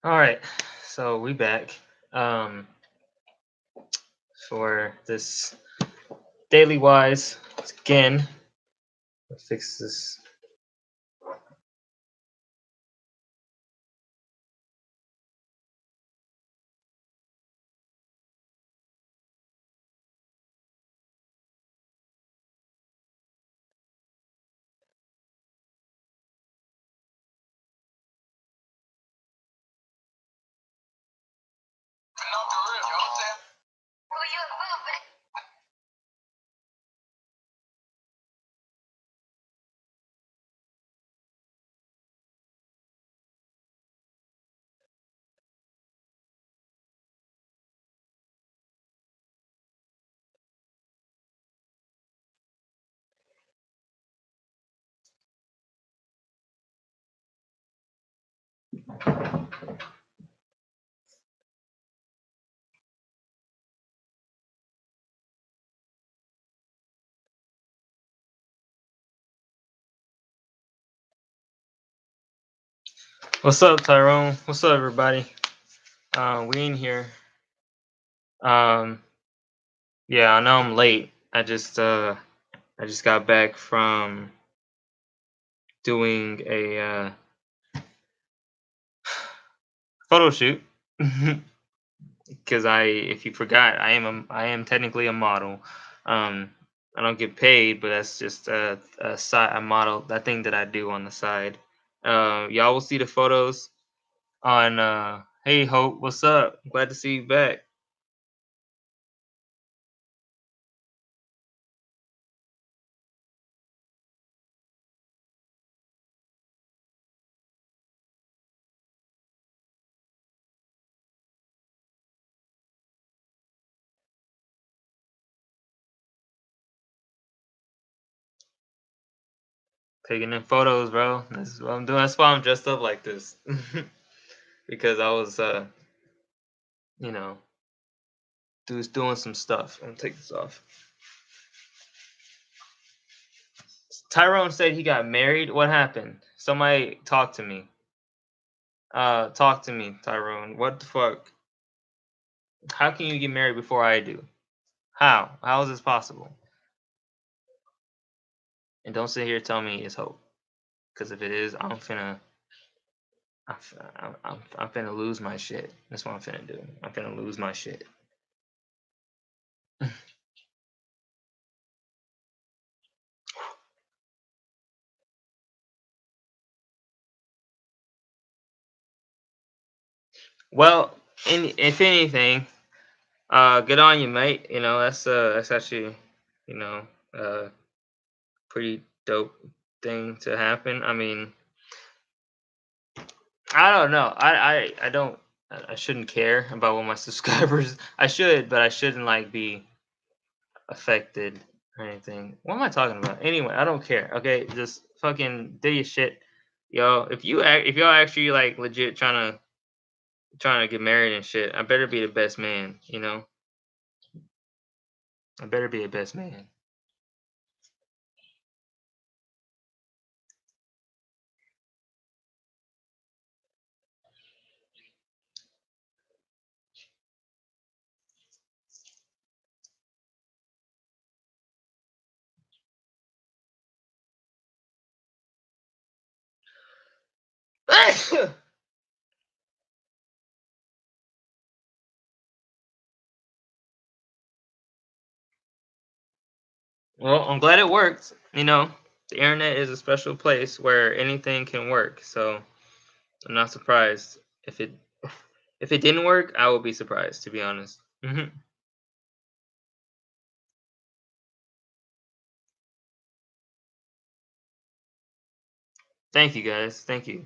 All right, so we back um, for this daily wise again. Let's fix this. What's up, Tyrone? What's up, everybody? We in here. Um, yeah, I know I'm late. I just got back from doing a photo shoot because if you forgot, I am technically a model. Um, I don't get paid, but that's just a model, that thing that I do on the side. Y'all will see the photos on. Hey, Hope, what's up? Glad to see you back. Taking in photos, bro. That's what I'm doing. That's why I'm dressed up like this. Because I was, you know, doing some stuff. I'm gonna take this off. Tyrone said he got married. What happened? Somebody talk to me. Talk to me, Tyrone. What the fuck? How can you get married before I do? How? How is this possible? And don't sit here and tell me it's hope. Because if it is, I'm finna lose my shit. That's what I'm finna do. I'm finna lose my shit. Well, if anything, good on you, mate. You know, that's actually, you know, pretty dope thing to happen. I mean, I don't know. I don't. I shouldn't care about what my subscribers. I should, but I shouldn't like be affected or anything. What am I talking about? Anyway, I don't care. Okay, just fucking do your shit, yo. If y'all actually like legit trying to get married and shit, I better be the best man. You know, I better be the best man. Well, I'm glad it worked. You know, the internet is a special place where anything can work. So I'm not surprised if it didn't work. I would be surprised, to be honest. Thank you, guys. Thank you.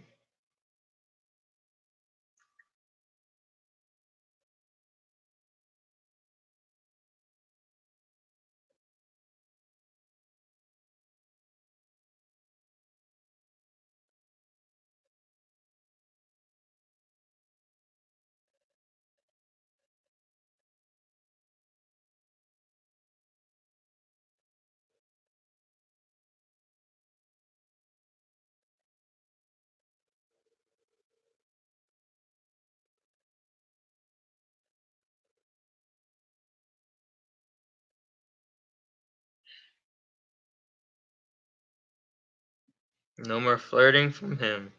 No more flirting from him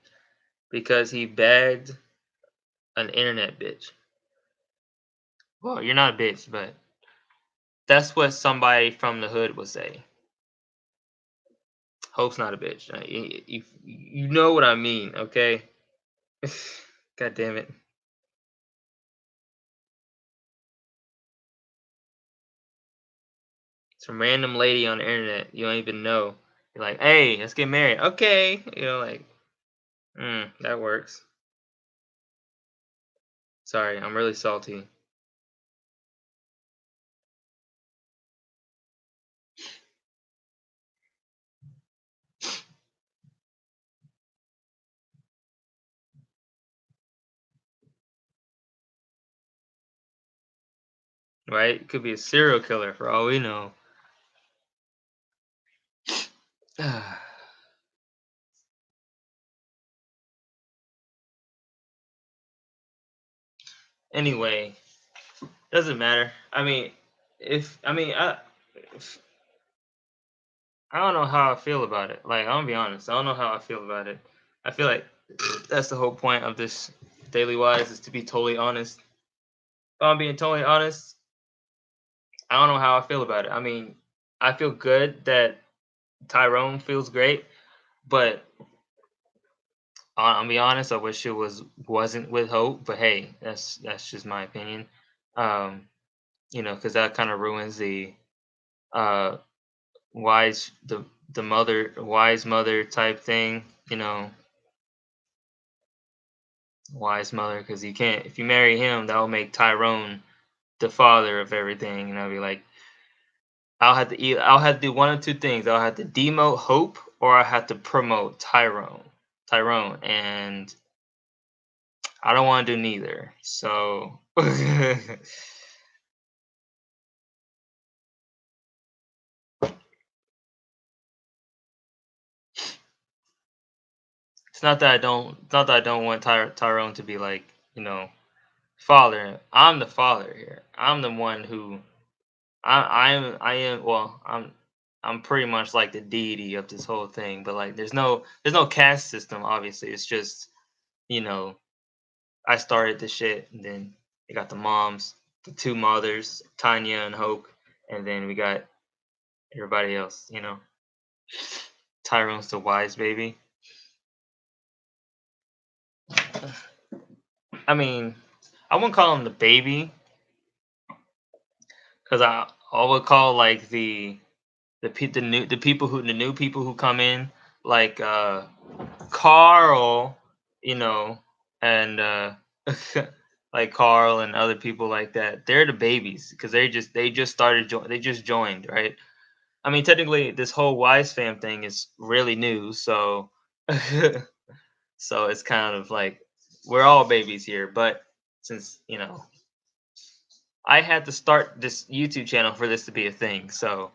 because he bagged an internet bitch. Well, you're not a bitch, but that's what somebody from the hood would say. Hope's not a bitch. You know what I mean, okay? God damn it. Some random lady on the internet you don't even know. You're like, hey, let's get married. Okay. Like, that works. Sorry, I'm really salty. Right? It could be a serial killer for all we know. Anyway, doesn't matter. I mean, if I mean I don't know how I feel about it. Like, I'm gonna be honest. I don't know how I feel about it. I feel like that's the whole point of this Daily Wise is to be totally honest. If I'm being totally honest, I don't know how I feel about it. I mean, I feel good that Tyrone feels great, but I'll be honest. I wish it wasn't with Hope. But hey, that's just my opinion. Um, because that kind of ruins the uh wise the mother wise mother type thing. Wise mother, because you can't if you marry him, that will make Tyrone the father of everything, and I'll be like, I'll have to do one of two things. I'll have to demote Hope, or I have to promote Tyrone, and I don't want to do neither. So it's not that I don't want Tyrone to be like, father. I'm the father here. I'm the one who I am well, I'm pretty much like the deity of this whole thing, but like there's no caste system, obviously. It's just, you know, I started the shit, and then you got the moms, the two mothers, Tanya and Hope, and then we got everybody else. Tyrone's the wise baby. I mean, I wouldn't call him the baby, because I would call like the new people who come in, like Carl, you know, and like Carl and other people like that. They're the babies because they just joined, right? I mean, technically, this whole Wise fam thing is really new, so so it's kind of like we're all babies here. But since I had to start this YouTube channel for this to be a thing, so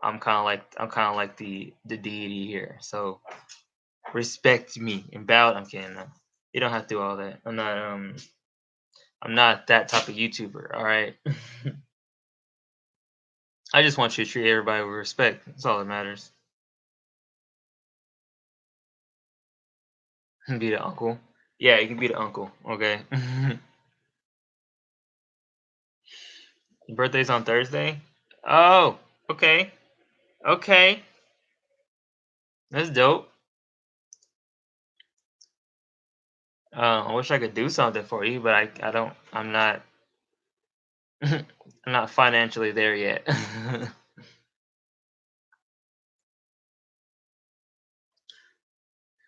I'm kind of like the deity here. So respect me and bow. I'm kidding. No. You don't have to do all that. I'm not that type of YouTuber. All right. I just want you to treat everybody with respect. That's all that matters. Be the uncle. Yeah, you can be the uncle. Okay. Your birthday's on Thursday. Oh, okay. Okay, that's dope. I wish I could do something for you, but I don't. I'm not. I'm not financially there yet.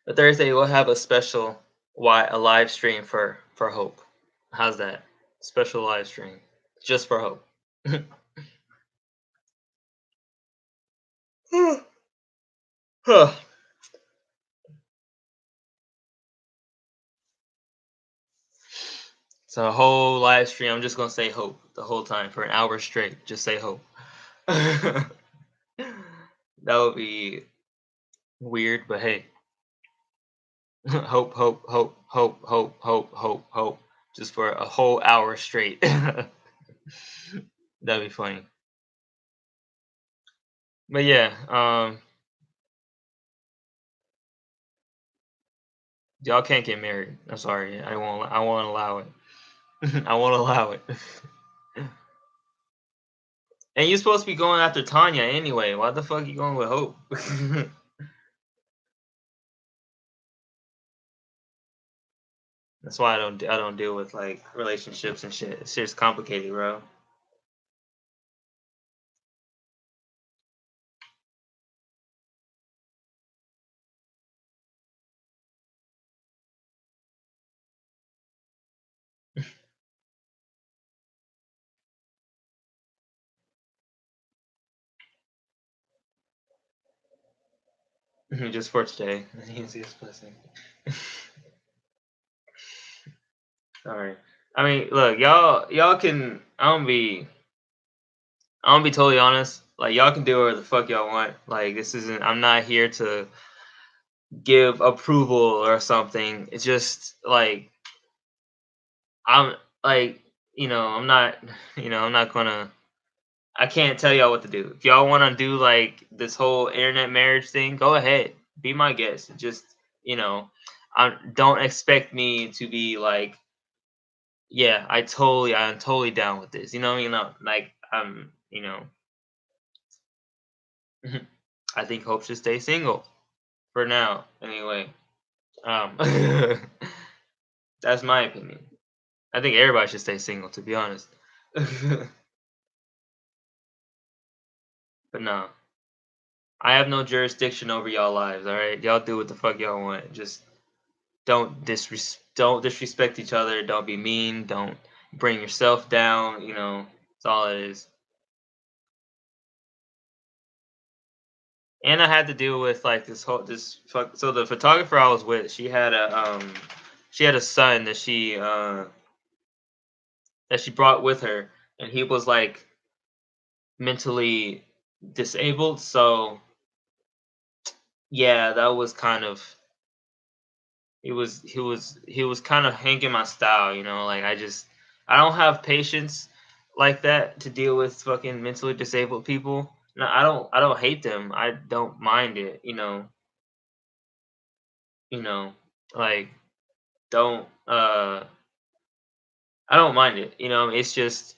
But Thursday we'll have a special a live stream for Hope. How's that? Special live stream just for Hope. Huh. So a whole live stream. I'm just gonna say Hope the whole time for an hour straight. Just say Hope. That would be weird, but hey, hope, hope, hope, hope, hope, hope, hope, hope, just for a whole hour straight. That'd be funny. But yeah, Y'all can't get married. I'm sorry. I won't. I won't allow it. I won't allow it. And you're supposed to be going after Tanya anyway. Why the fuck you going with Hope? That's why I don't deal with like relationships and shit. It's just complicated, bro. Just for today. The easiest blessing. Sorry. I mean, look, y'all can. I'm gonna be totally honest. Like y'all can do whatever the fuck y'all want. Like this isn't. I'm not here to give approval or something. It's just like I'm like I'm not I'm not gonna. I can't tell y'all what to do. If y'all want to do like this whole internet marriage thing, go ahead. Be my guest. Just you know, don't expect me to be like, yeah, I'm totally down with this. Like I think Hope should stay single for now. Anyway, um, that's my opinion. I think everybody should stay single, to be honest. But no, I have no jurisdiction over y'all lives. All right, y'all do what the fuck y'all want. Just don't disrespect each other. Don't be mean. Don't bring yourself down. That's all it is. And I had to deal with like this fuck. So the photographer I was with, she had a son that she brought with her, and he was like mentally disabled. So yeah, that was kind of he was kind of hanging my style. Like I don't have patience like that to deal with fucking mentally disabled people. No, I don't hate them. I don't mind it. You know, like don't I don't mind it. It's just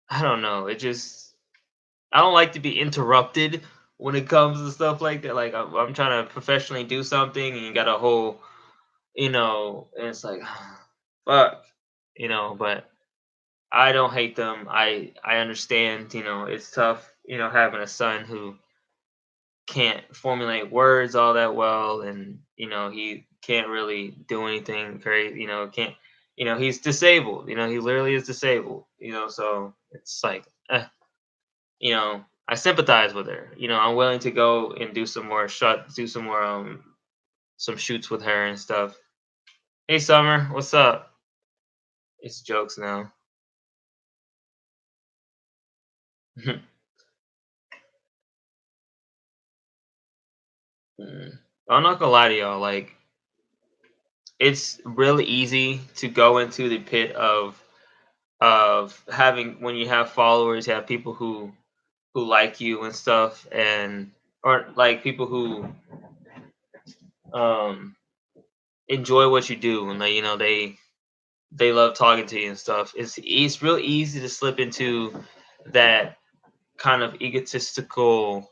I don't know. It just I don't like to be interrupted when it comes to stuff like that. Like I'm trying to professionally do something, and you got a whole, and it's like, fuck, But I don't hate them. I understand. It's tough. Having a son who can't formulate words all that well, and he can't really do anything crazy. Can't. He's disabled. He literally is disabled. So it's like. I sympathize with her. I'm willing to go and do some more some shoots with her and stuff. Hey Summer, what's up? It's jokes now. Mm. I'm not gonna lie to y'all, like it's really easy to go into the pit of having when you have followers, you have people who like you and stuff and or like people who um enjoy what you do and they love talking to you and stuff. It's real easy to slip into that kind of egotistical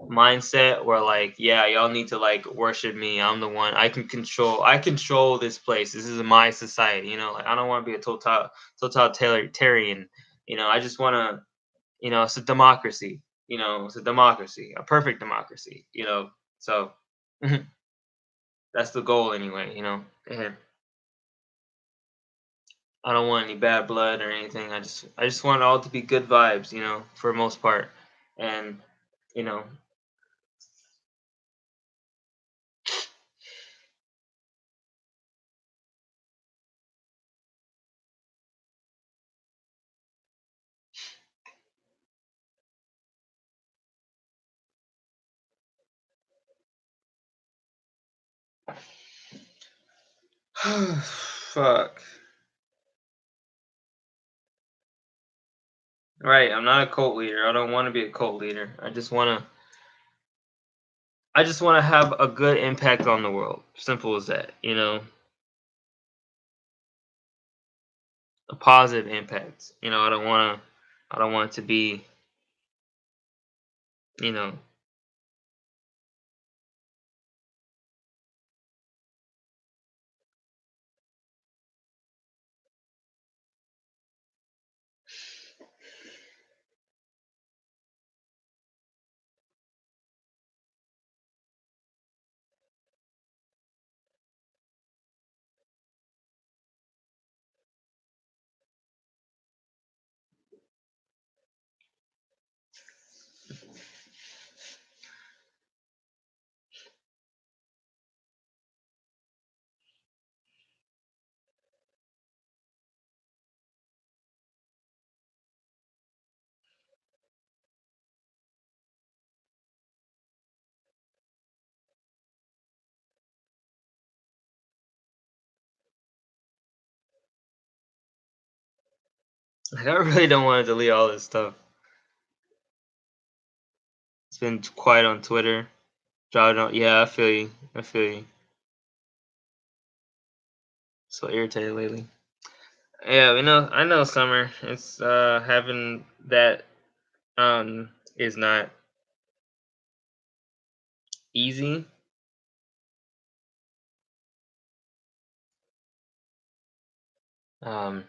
mindset where like, yeah, y'all need to like worship me. I'm the one. I control this place. This is my society. Like I don't want to be a totalitarian. I just want to. It's a democracy. It's a democracy, a perfect democracy. So that's the goal anyway. And I don't want any bad blood or anything. I just want it all to be good vibes, for the most part. And you know, fuck. Right, I'm not a cult leader. I don't want to be a cult leader. I just want to I just want to have a good impact on the world. Simple as that. A positive impact. I don't want it to be, you know, like, I really don't want to delete all this stuff. It's been quiet on Twitter. JOJO, yeah, I feel you. I feel you. So irritated lately. Yeah, I know summer. It's having that is not easy. Um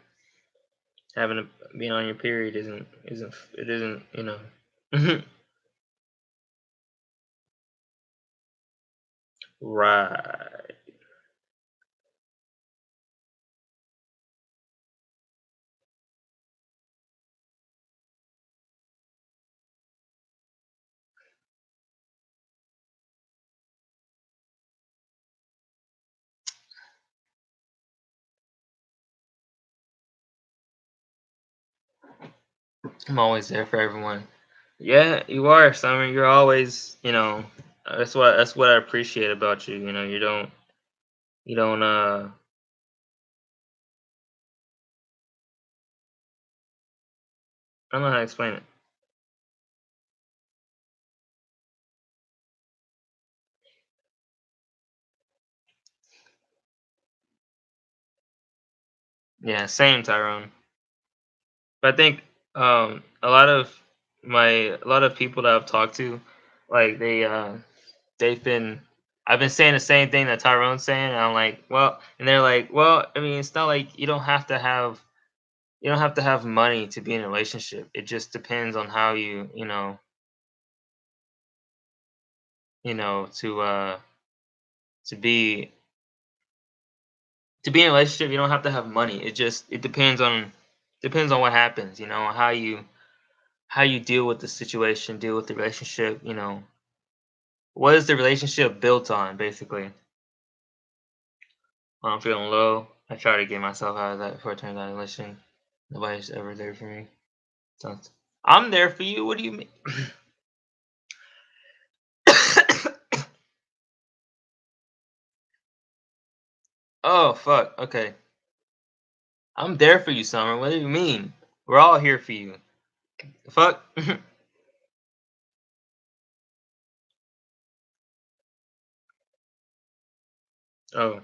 having a being on your period isn't it isn't, right. I'm always there for everyone. Yeah, you are, Summer. You're always, that's what I appreciate about you. You don't I don't know how to explain it. Yeah, same, Tyrone. But I think a lot of people that I've talked to, like they've been I've been saying the same thing that Tyrone's saying, and I'm like, well, and they're like, well, I mean, it's not like you don't have to have money to be in a relationship. It just depends on how to be in a relationship. You don't have to have money. It depends on what happens. How you deal with the situation, deal with the relationship. What is the relationship built on, basically? When I'm feeling low, I try to get myself out of that before it turns out listening. Nobody's ever there for me. So, I'm there for you. What do you mean? Oh fuck. Okay. I'm there for you, Summer. What do you mean? We're all here for you. Fuck. Oh,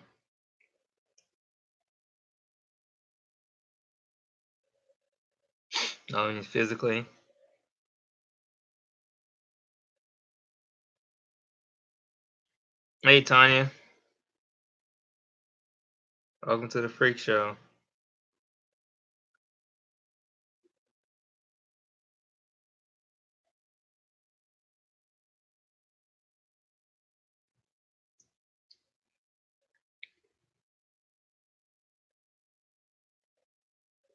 I mean physically. Hey Tanya, welcome to the freak show.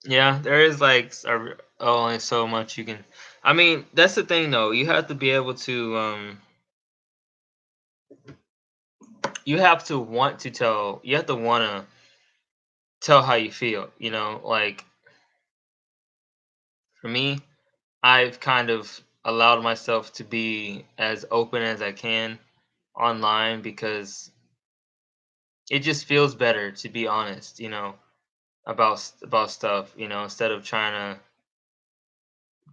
Yeah, there is like only so much you can. I mean, that's the thing though. You have to be able to. You have to want to tell. You have to want to tell how you feel. Like for me, I've kind of allowed myself to be as open as I can online because it just feels better to be honest. About stuff. Instead of trying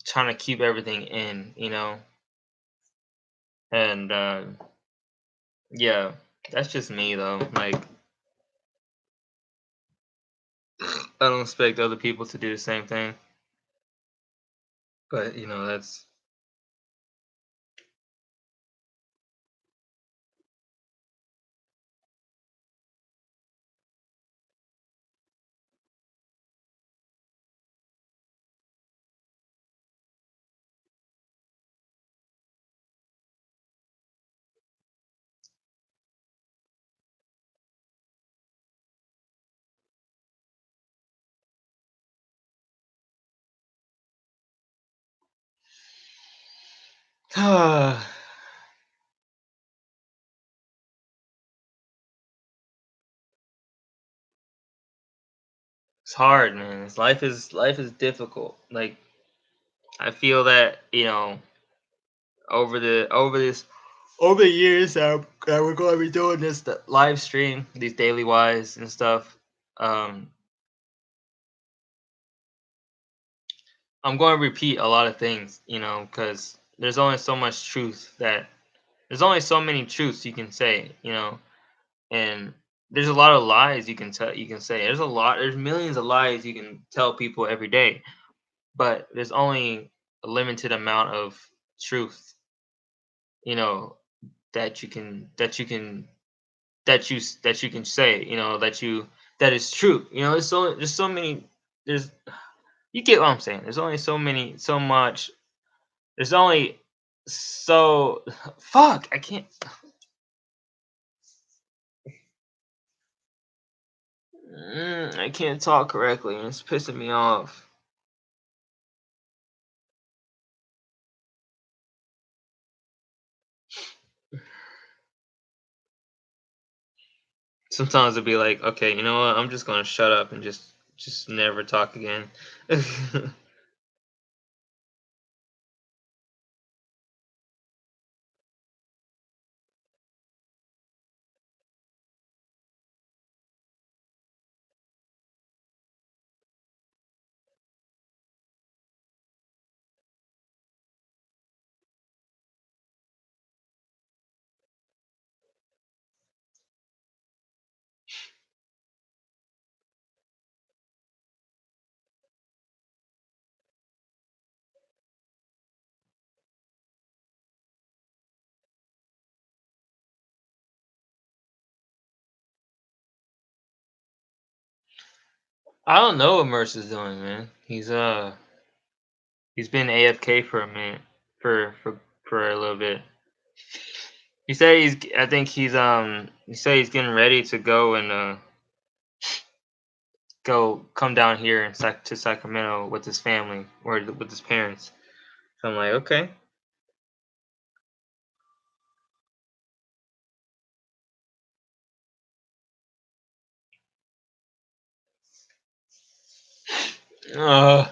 to keep everything in. And Yeah, that's just me though. Like, I don't expect other people to do the same thing. But that's it's hard, man. Life is difficult. Like, I feel that over the years that we're going to be doing this live stream, these daily wise and stuff. Um, I'm going to repeat a lot of things, because there's only so many truths you can say, and there's a lot of lies you can say. There's millions of lies you can tell people every day, but there's only a limited amount of truth, you know, that you can say, that is true. There's so many there's you get what I'm saying. There's only so much. There's only so fuck. I can't talk correctly, and it's pissing me off. Sometimes it'll be like, okay, you know what? I'm just gonna shut up and just never talk again. I don't know what Merce is doing, man. He's been AFK for a minute, for a little bit. He said he's. I think He said he's getting ready to go and go come down here to Sacramento with his family or with his parents. So I'm like, okay. Uh,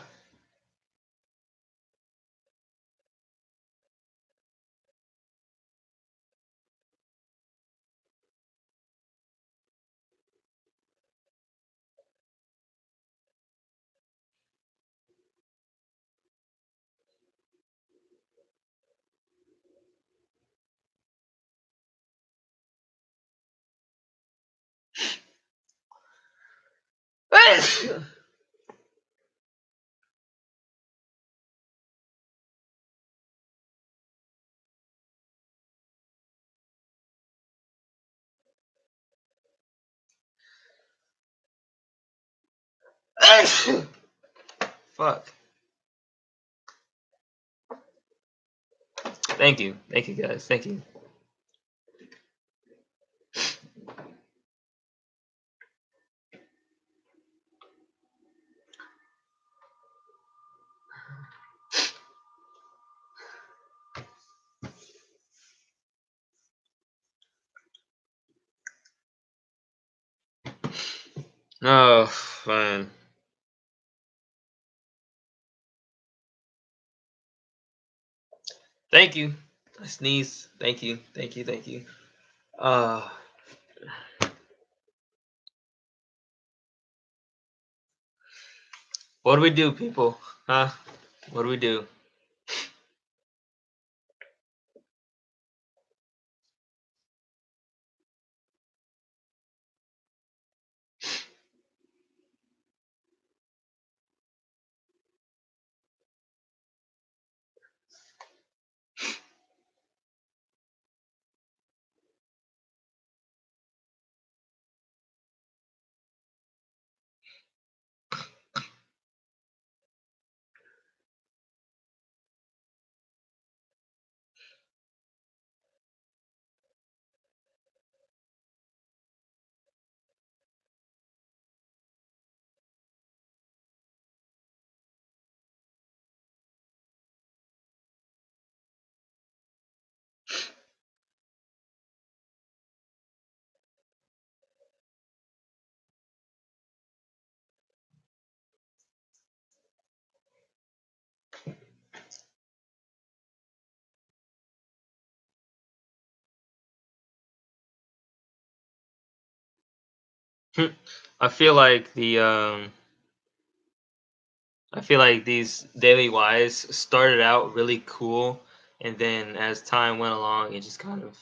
fuck. Thank you guys, thank you. Oh, fine. Thank you. I sneeze. Thank you. Thank you. Thank you. Uh, what do we do, people? Huh? What do we do? I feel like I feel like these daily whys started out really cool, and then as time went along, it just kind of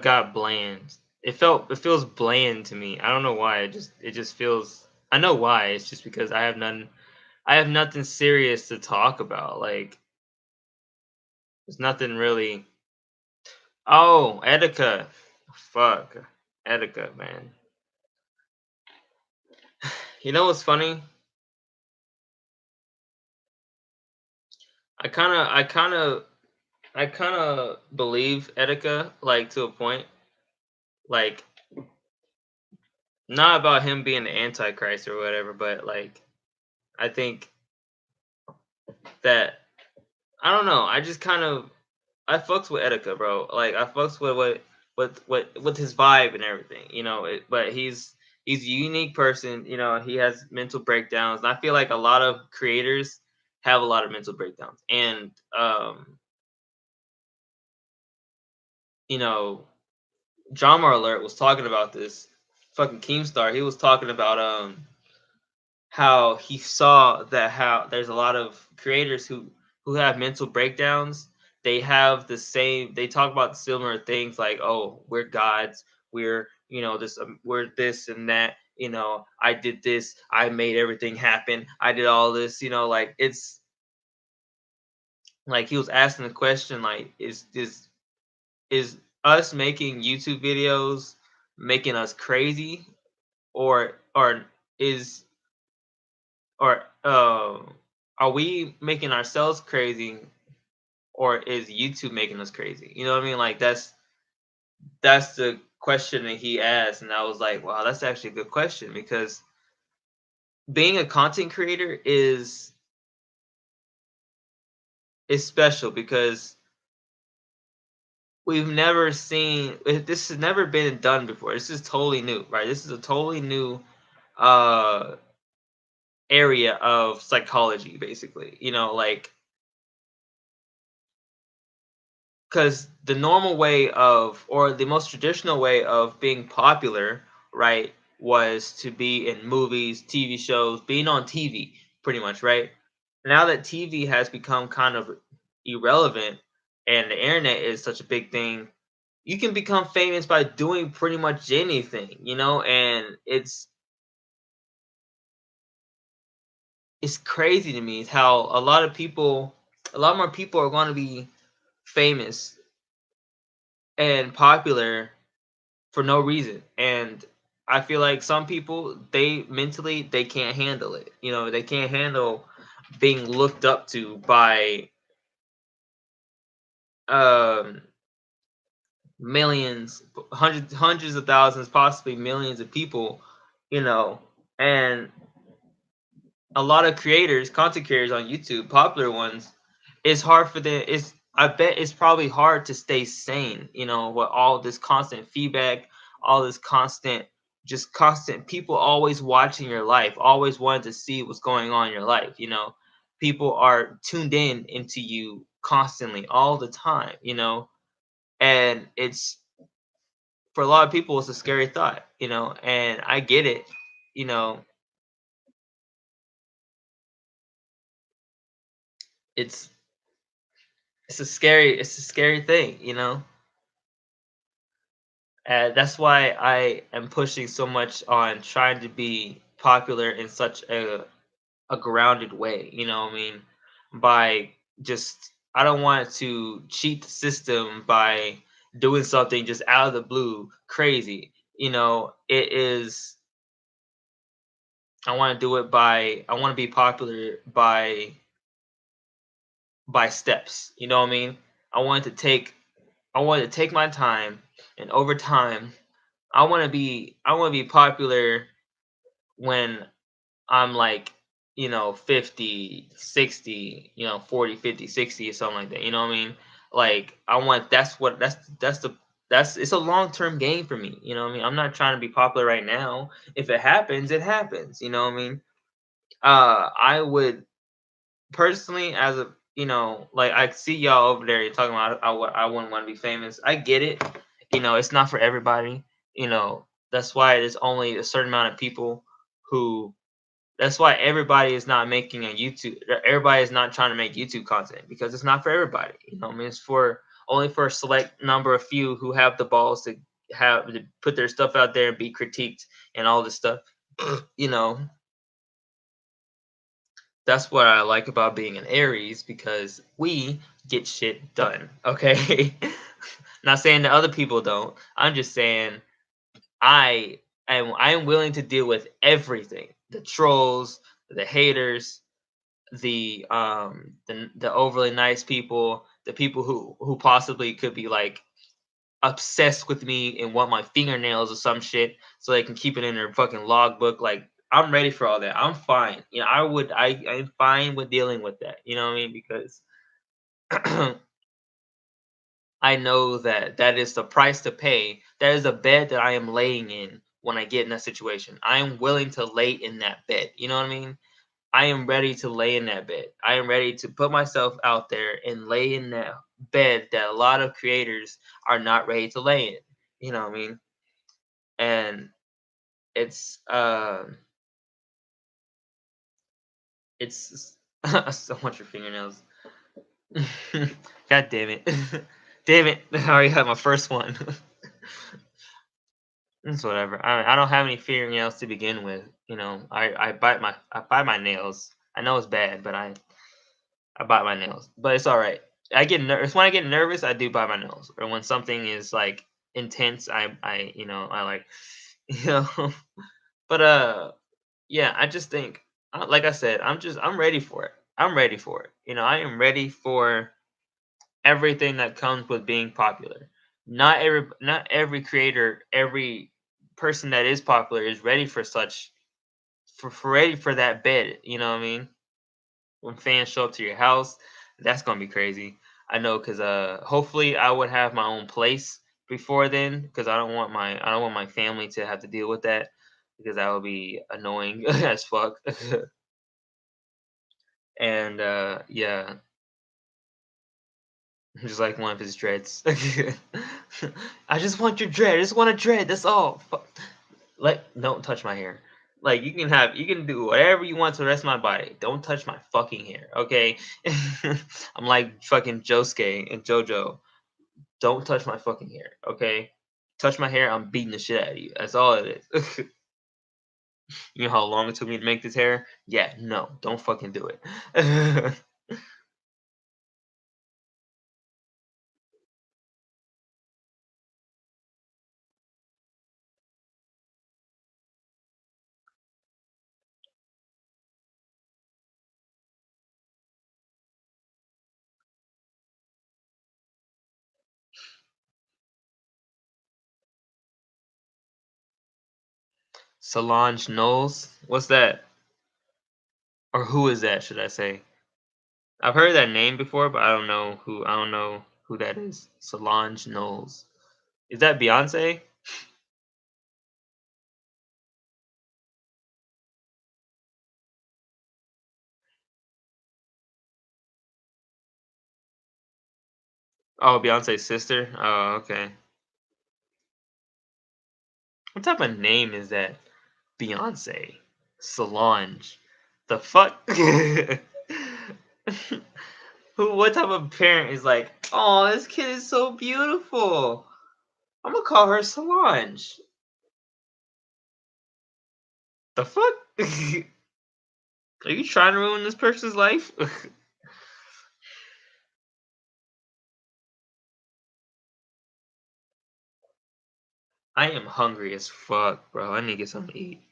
got bland. It feels bland to me. I don't know why. It just feels. I know why. It's just because I have nothing serious to talk about. Like there's nothing really. Oh, Etika. Fuck, Etika, man. You know what's funny? I kind of believe Etika, like to a point, like not about him being the Antichrist or whatever, but like I think that I don't know. I just kind of I fucks with Etika, bro. Like I fucks with with his vibe and everything, you know. But he's a unique person, you know. He has mental breakdowns, and I feel like a lot of creators have a lot of mental breakdowns, and you know, Drama Alert was talking about this. Fucking Keemstar, he was talking about how he saw that how there's a lot of creators who have mental breakdowns. They have the same. They talk about similar things like, "Oh, we're gods. We're this. We're this and that. You know, I did this. I made everything happen. I did all this. You know, like it's like he was asking the question like, is us making YouTube videos making us crazy, or is or are we making ourselves crazy, or is YouTube making us crazy? You know what I mean? Like that's the question that he asked, and I was like, wow, that's actually a good question because being a content creator is special because we've never seen this has never been done before. This is totally new, right? This is a totally new uh area of psychology, basically. You know, like because the normal way of or the most traditional way of being popular, right, was to be in movies, TV shows, being on TV, pretty much, right? Now that TV has become kind of irrelevant and the internet is such a big thing, you can become famous by doing pretty much anything, you know. And it's crazy to me how a lot more people are going to be famous and popular for no reason. And I feel like some people they mentally they can't handle it. You know, they can't handle being looked up to by um millions, hundreds of thousands, possibly millions of people, you know. And a lot of creators, content creators on YouTube, popular ones, it's hard for them. It's I bet it's probably hard to stay sane, you know, with all this constant feedback, all this constant people always watching your life, always wanting to see what's going on in your life, you know. People are tuned in into you constantly all the time, you know. And it's for a lot of people it's a scary thought, you know, and I get it, you know. It's it's a scary thing, you know. That's why I am pushing so much on trying to be popular in such a grounded way, you know what I mean? By just I don't want to cheat the system by doing something just out of the blue crazy. You know, it is I want to do it by I want to be popular by steps. You know what I mean? I want to take I want to take my time, and over time I want to be popular when I'm like, you know, 50, 60, you know, 40, 50, 60, or something like that. You know what I mean? Like I want that's the that's it's a long-term game for me. You know what I mean? I'm not trying to be popular right now. If it happens, it happens. You know what I mean? I would personally as a like I see y'all over there, you're talking about I wouldn't want to be famous. I get it. it's not for everybody. That's why there's only a certain amount of people who. That's why everybody is not making a YouTube. Everybody is not trying to make YouTube content because it's not for everybody. I mean, it's for only for a select number of few who have the balls to put their stuff out there and be critiqued and all this stuff. you know, that's what I like about being an Aries because we get shit done. Okay, not saying that other people don't. I'm just saying I am willing to deal with everything: the trolls, the haters, the overly nice people, the people who possibly could be like obsessed with me and want my fingernails or some shit so they can keep it in their fucking logbook. Like I'm ready for all that. I'm fine. I'm fine with dealing with that. You know what I mean? Because I know that that is the price to pay. That is a bed that I am laying in when I get in that situation. I am willing to lay in that bed. You know what I mean? I am ready to lay in that bed. I am ready to put myself out there and lay in that bed that a lot of creators are not ready to lay in. You know what I mean? And it's it's so much for fingernails. God damn it. Damn it. I already had my first one. It's whatever. I don't have any fingernails to begin with. I bite my nails. I know it's bad, but I bite my nails, but it's all right. I get nervous when I get nervous. I do bite my nails, or when something is like intense. I like, you know. But yeah. I just think, like I said, I'm ready for it. I'm ready for it. I am ready for everything that comes with being popular. Not every creator, every person that is popular is ready for such for ready for that bed. You know what I mean? When fans show up to your house, that's gonna be crazy. I know, cause hopefully I would have my own place before then, cause I don't want my family to have to deal with that, because that would be annoying as fuck. And yeah, just like one of his dreads. I just want your dread. I just want a dread. That's all. Like, don't touch my hair. Like, you can do whatever you want to the rest of my body. Don't touch my fucking hair, okay? I'm like fucking Josuke and JoJo. Don't touch my fucking hair, okay? Touch my hair, I'm beating the shit out of you. That's all it is. You know how long it took me to make this hair? Yeah, no, don't fucking do it. Solange Knowles? What's that? Or who is that, should I say? I've heard that name before, but I don't know who that is. Solange Knowles. Is that Beyonce? Oh, Beyonce's sister? Oh, okay. What type of name is that? Beyonce. Solange. The fuck? What type of parent is like, oh, this kid is so beautiful. I'm gonna call her Solange. The fuck? Are you trying to ruin this person's life? I am hungry as fuck, bro. I need to get something to eat.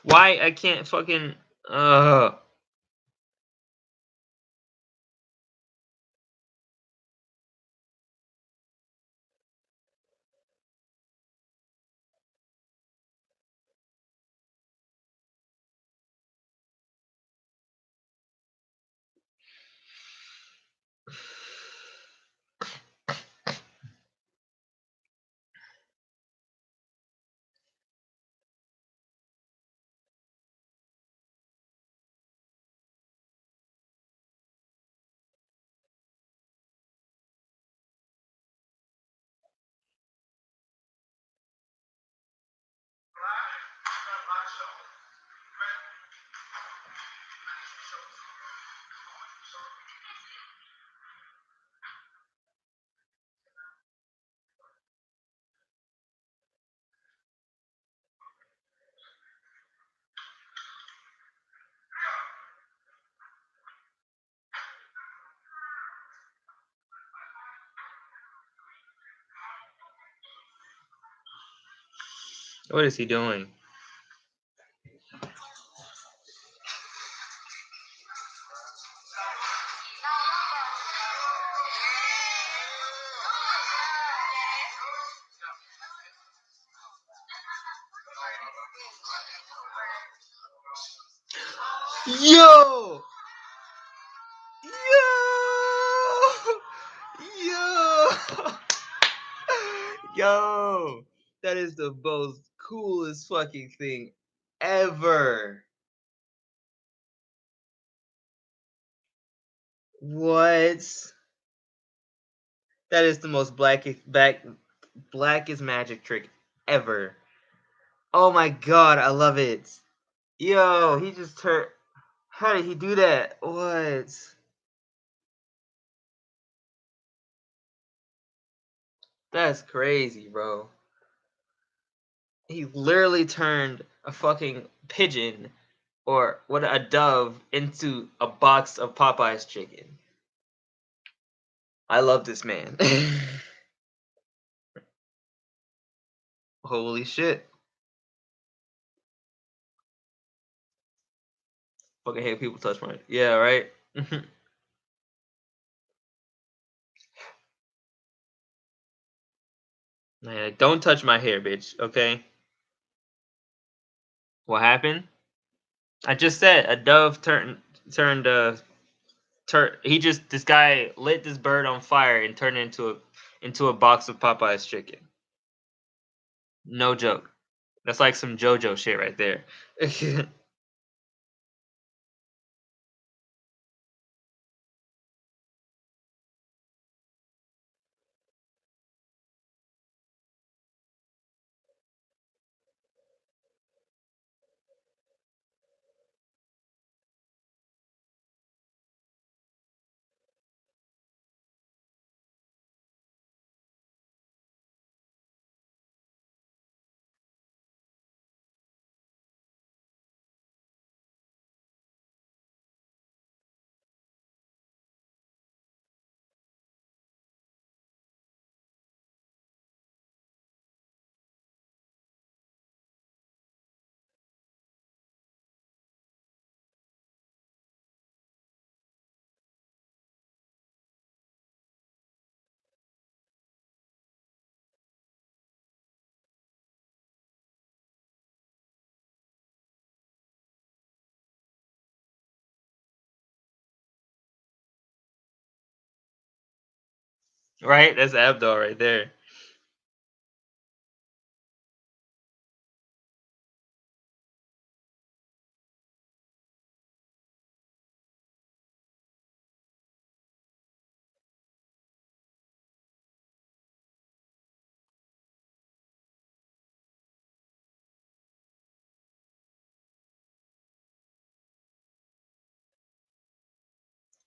Why I can't fucking What is he doing? Yo! Yo! Yo! Yo! That is the most coolest fucking thing ever. What? That is the most blackest magic trick ever. Oh my god, I love it. Yo, he just turned. How did he do that? What? That's crazy, bro. He literally turned a fucking pigeon or what, a dove into a box of Popeye's chicken. I love this man. Holy shit. Fucking hate people touch my. Yeah, right? Man, don't touch my hair, bitch, okay? What happened? I just said a dove turned he just, this guy lit this bird on fire and turned it into a box of Popeye's chicken. No joke. That's like some JoJo shit right there. Right? That's Abdul right there.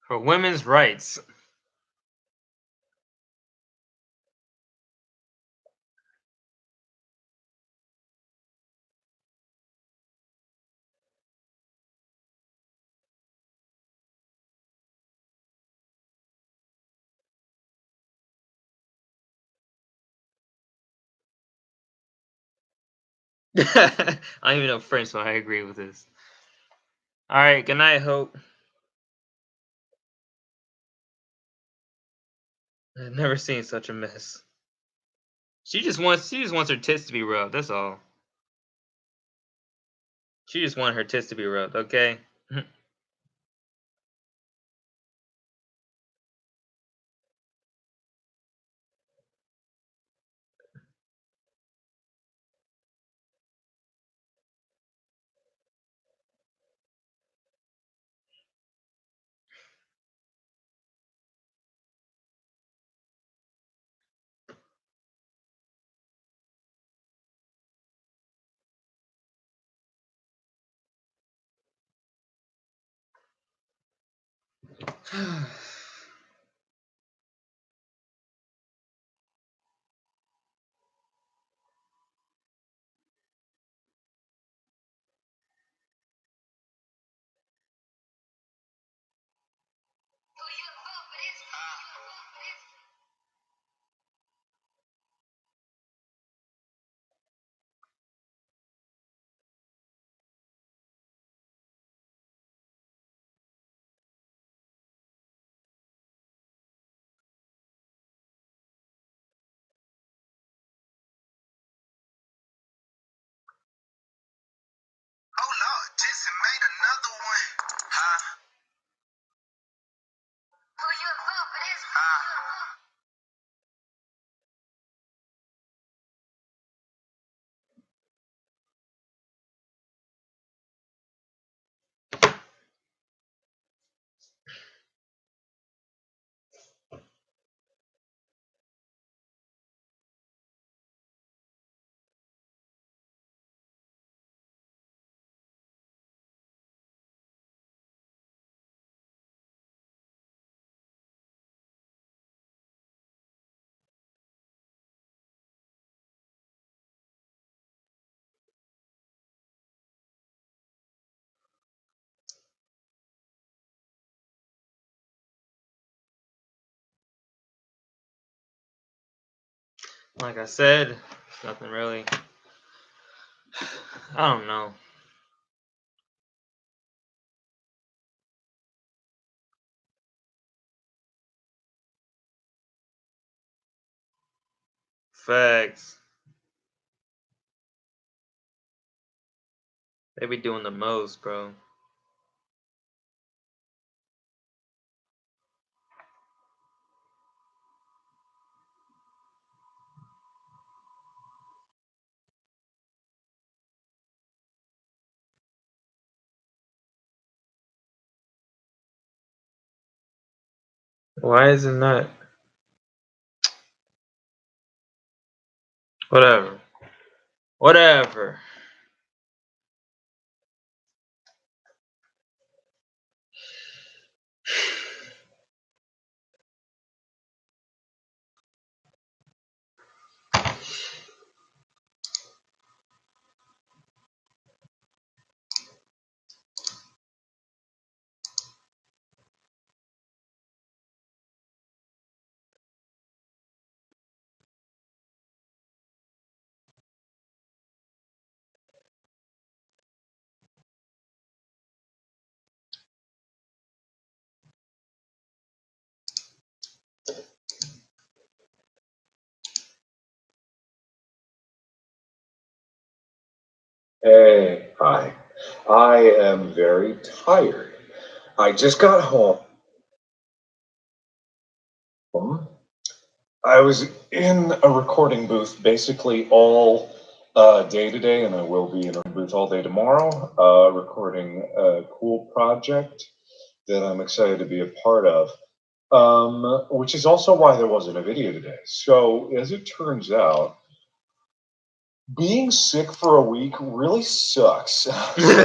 For women's rights. I don't even know French, so I agree with this. All right, good night, Hope. I've never seen such a mess. She just wants her tits to be rubbed. That's all. She just wants her tits to be rubbed. Okay. Oh no, Jason made another one. Huh? Who you vote for this? Like I said, it's nothing really. I don't know. Facts. They be doing the most, bro. Why isn't that? Whatever. Whatever. Hey, hi. I am very tired. I just got home. I was in a recording booth basically all day today, and I will be in a booth all day tomorrow, recording a cool project that I'm excited to be a part of, which is also why there wasn't a video today. So, as it turns out, being sick for a week really sucks. So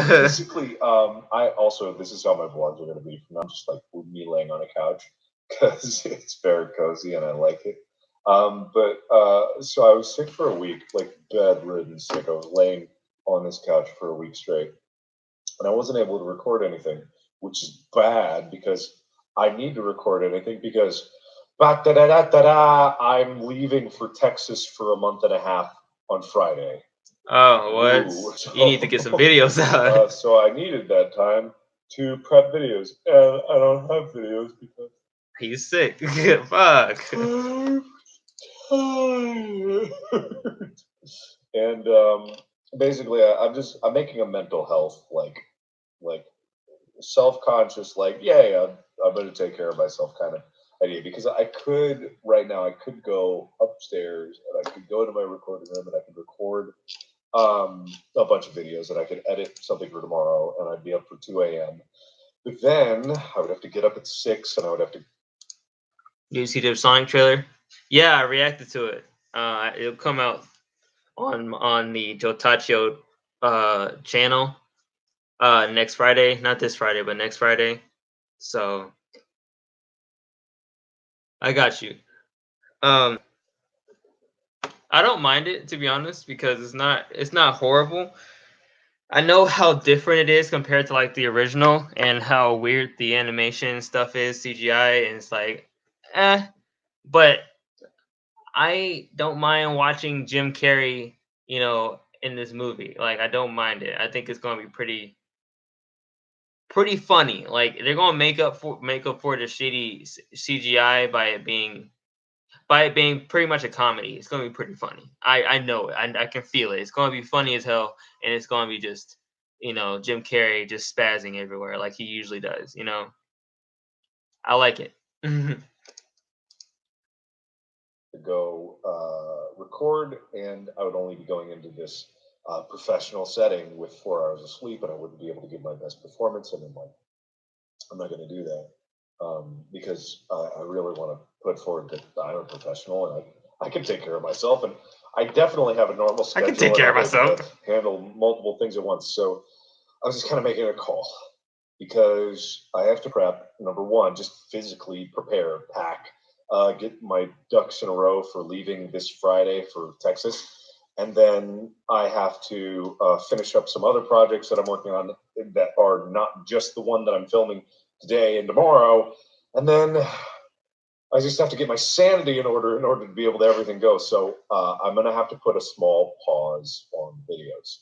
basically, I also this is how my vlogs are going to be. From now, just like me laying on a couch because it's very cozy and I like it. But so I was sick for a week, like bedridden sick. I was laying on this couch for a week straight, and I wasn't able to record anything, which is bad because I need to record anything because ba-da-da-da-da-da, I'm leaving for Texas for a month and a half on Friday. Oh, what? Ooh, You need to get some videos out. so I needed that time to prep videos, and I don't have videos because He's sick. Fuck. and basically, I'm making a mental health like self-conscious, like yeah, I'm going to take care of myself kind of idea, because I could right now I could go upstairs and I could go to my recording room and I could record a bunch of videos and I could edit something for tomorrow and I'd be up for 2 a.m. But then I would have to get up at 6 and I would have to. Did you see the Sonic trailer? Yeah, I reacted to it. It'll come out on the Jotachio channel next Friday. Not this Friday, but next Friday. So I got you. Um, I don't mind it, to be honest, because it's not horrible. I know how different it is compared to like the original and how weird the animation stuff is, CGI, and it's like, eh. But I don't mind watching Jim Carrey, in this movie. Like I don't mind it. I think it's gonna be pretty funny. Like they're gonna make up for the shitty CGI by it being pretty much a comedy. It's gonna be pretty funny. I know it. I can feel it. It's gonna be funny as hell, and it's gonna be just Jim Carrey just spazzing everywhere like he usually does. I like it. To go record, and I would only be going into this professional setting with 4 hours of sleep, and I wouldn't be able to give my best performance. And I'm not going to do that because I really want to put forward that I'm a professional and I can take care of myself. And I definitely have a normal I schedule. can take care of and I'm able myself. to handle multiple things at once. So I was just kind of making a call because I have to prep. Number one, just physically prepare, pack, get my ducks in a row for leaving this Friday for Texas. And then I have to finish up some other projects that I'm working on that are not just the one that I'm filming today and tomorrow. And then I just have to get my sanity in order to be able to everything go. So I'm gonna have to put a small pause on videos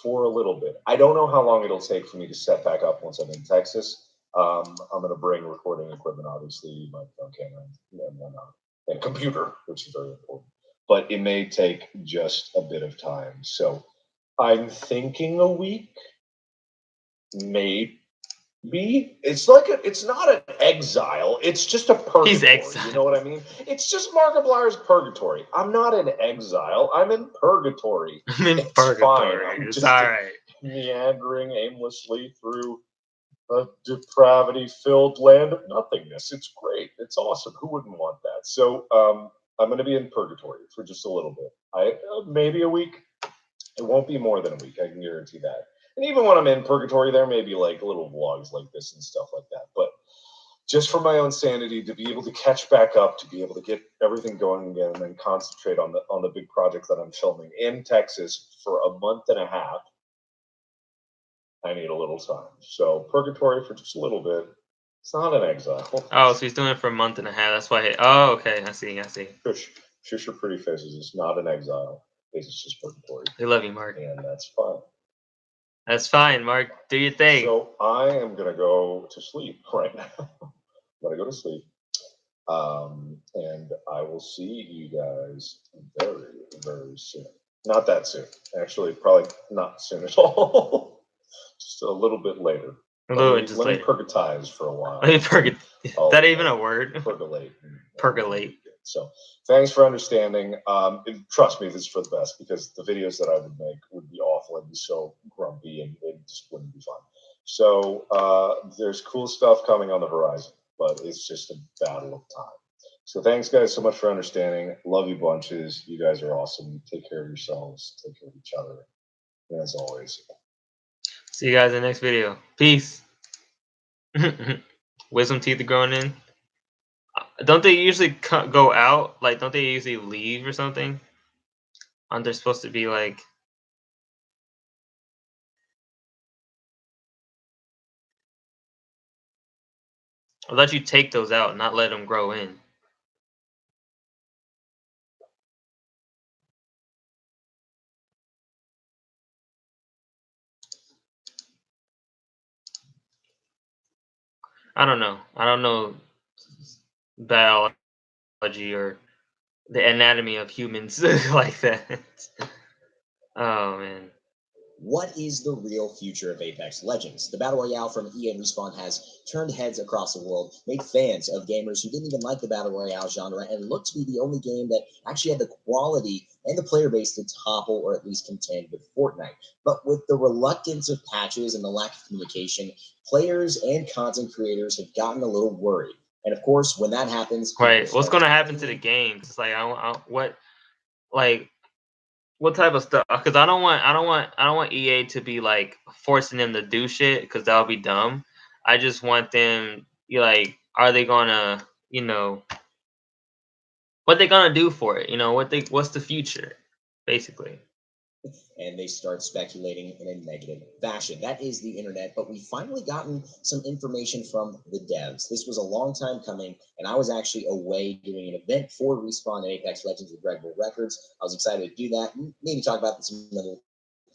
for a little bit. I don't know how long it'll take for me to set back up once I'm in Texas. I'm gonna bring recording equipment, obviously, my phone camera and computer, which is very important. But it may take just a bit of time. So I'm thinking a week, maybe. It's not an exile. It's just a purgatory. He's exiled. You know what I mean? It's just Markiplier's purgatory. I'm not in exile. I'm in purgatory. I'm in It's purgatory. fine. I'm It's just all right. meandering aimlessly through a depravity-filled land of nothingness. It's great. It's awesome. Who wouldn't want that? So I'm going to be in purgatory for just a little bit. Maybe a week. It won't be more than a week. I can guarantee that. And even when I'm in purgatory, there may be like little vlogs like this and stuff like that. But just for my own sanity, to be able to catch back up, to be able to get everything going again, and then concentrate on the big project that I'm filming in Texas for a month and a half, I need a little time. So purgatory for just a little bit. It's not an exile. Oh, so he's doing it for a month and a half. That's why. Oh, okay. I see. Shush your pretty faces. It's not an exile. It's just purgatory, We love you, Mark. and that's fine. That's fine, Mark. Do your thing. So I am gonna go to sleep right now. I'm gonna go to sleep, and I will see you guys very, very soon. Not that soon, actually. Probably not soon at all. Just a little bit later. A little Let bit me, just let me later. purgatize for a while. Is that even a word? Percolate. Percolate. So thanks for understanding. Trust me, this is for the best because the videos that I would make would be awful. I'd be so grumpy and it just wouldn't be fun. So there's cool stuff coming on the horizon, but it's just a battle of time. So thanks, guys, so much for understanding. Love you bunches. You guys are awesome. Take care of yourselves. Take care of each other. And as always, See you guys in the next video. Peace. Wisdom teeth are growing in. Don't they usually go out? Like, don't they usually leave or something? Aren't they supposed to be like? I'll let you take those out, not let them grow in. I don't know. I don't know biology or the anatomy of humans like that. Oh man. What is the real future of Apex Legends? The Battle Royale from EA and Respawn has turned heads across the world, made fans of gamers who didn't even like the Battle Royale genre, and looked to be the only game that actually had the quality and the player base to topple or at least contend with Fortnite. But with the reluctance of patches and the lack of communication, players and content creators have gotten a little worried. And of course, when that happens, Right. What's going to happen to the game? It's like what type of stuff? Because I don't want EA to be like forcing them to do shit because that would be dumb. I just want them. Are they gonna what they gonna do for it. What's the future, basically. And they start speculating in a negative fashion. That is the internet, but we've finally gotten some information from the devs. This was a long time coming, and I was actually away doing an event for Respawn and Apex Legends with Red Bull Records. I was excited to do that, and maybe talk about this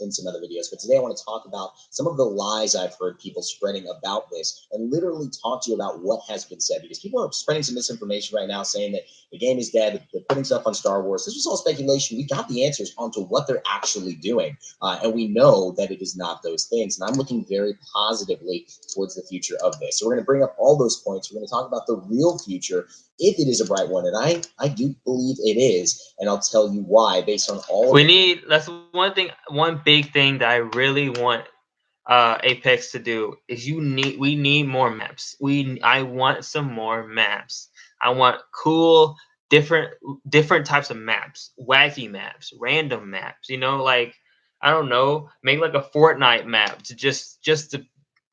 in some other videos. But today I want to talk about some of the lies I've heard people spreading about this, and literally talk to you about what has been said, because people are spreading some misinformation right now saying that the game is dead, they're putting stuff on Star Wars. This was all speculation. We got the answers onto what they're actually doing, and we know that it is not those things, and I'm looking very positively towards the future of this. So we're going to bring up all those points. We're going to talk about the real future, if it is a bright one, and I do believe it is, and I'll tell you why based on all That's one big thing that I really want Apex to do is we need more maps. I want some more maps. I want cool different types of maps, wacky maps, random maps, like I don't know, make like a Fortnite map to just to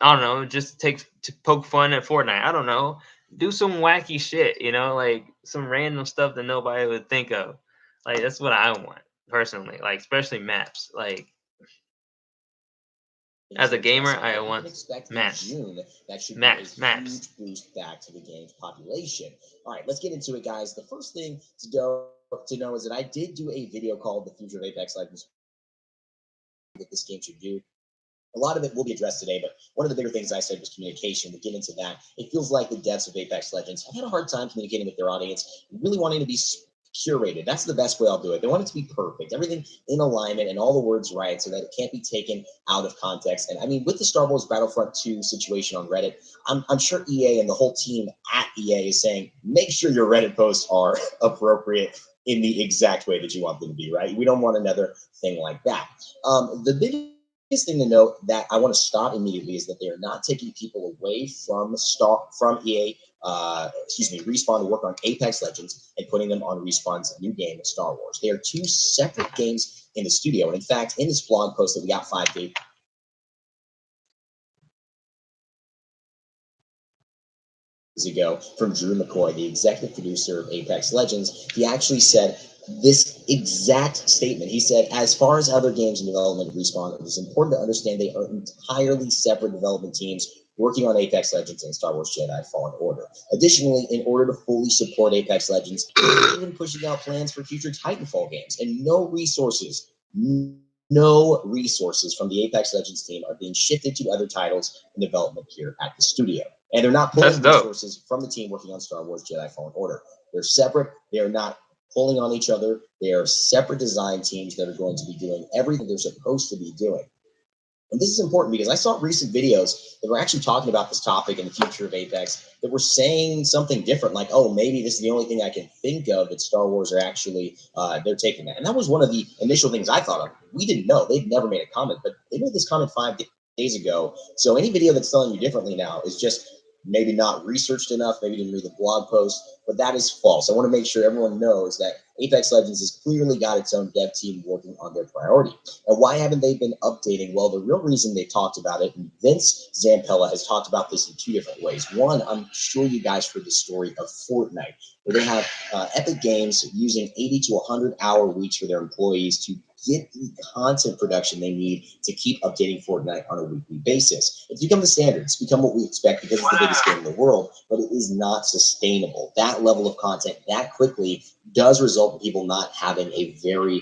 I don't know, just to poke fun at Fortnite. I don't know. Do some wacky shit, like some random stuff that nobody would think of. Like that's what I want personally, like especially maps. Like as a gamer, I want maps. June, that should maps, be a maps. huge boost back to the game's population. All right, let's get into it, guys. The first thing to know is that I did do a video called "The Future of Apex Legends," what this game should do. A lot of it will be addressed today, but one of the bigger things I said was communication. We'll get into that. It feels like the devs of Apex Legends have had a hard time communicating with their audience, really wanting to be curated. That's the best way I'll do it. They want it to be perfect, everything in alignment and all the words right so that it can't be taken out of context. And I mean, with the Star Wars Battlefront 2 situation on Reddit, I'm sure EA and the whole team at EA is saying, make sure your Reddit posts are appropriate in the exact way that you want them to be, right? We don't want another thing like that. The biggest thing to note that I want to stop immediately is that they are not taking people away from EA, Respawn to work on Apex Legends and putting them on Respawn's new game, Star Wars. They are two separate games in the studio. And in fact, in this blog post that we got 5 days ago from Drew McCoy, the executive producer of Apex Legends, he actually said this exact statement. He said, as far as other games in development at Respawn, it is important to understand they are entirely separate development teams working on Apex Legends and Star Wars Jedi Fallen Order. Additionally, in order to fully support Apex Legends, they're even pushing out plans for future Titanfall games, and no resources from the Apex Legends team are being shifted to other titles in development here at the studio. And they're not pulling resources from the team working on Star Wars Jedi Fallen Order. They're separate. They are not pulling on each other. They are separate design teams that are going to be doing everything they're supposed to be doing. And this is important because I saw recent videos that were actually talking about this topic and the future of Apex that were saying something different, like, oh, maybe this is the only thing I can think of that Star Wars are actually, they're taking that. And that was one of the initial things I thought of. We didn't know. They've never made a comment, but they made this comment 5 days ago. So any video that's telling you differently now is just maybe not researched enough, maybe didn't read the blog post, but that is false. I want to make sure everyone knows that Apex Legends has clearly got its own dev team working on their priority. And why haven't they been updating? Well, the real reason they talked about it, and Vince Zampella has talked about this in 2 different ways. One, I'm sure you guys heard the story of Fortnite, where they have Epic Games using 80 to 100-hour weeks for their employees to get the content production they need to keep updating Fortnite on a weekly basis. It's become the standard. It's become what we expect because it's the biggest game in the world, but it is not sustainable. That level of content that quickly does result in people not having a very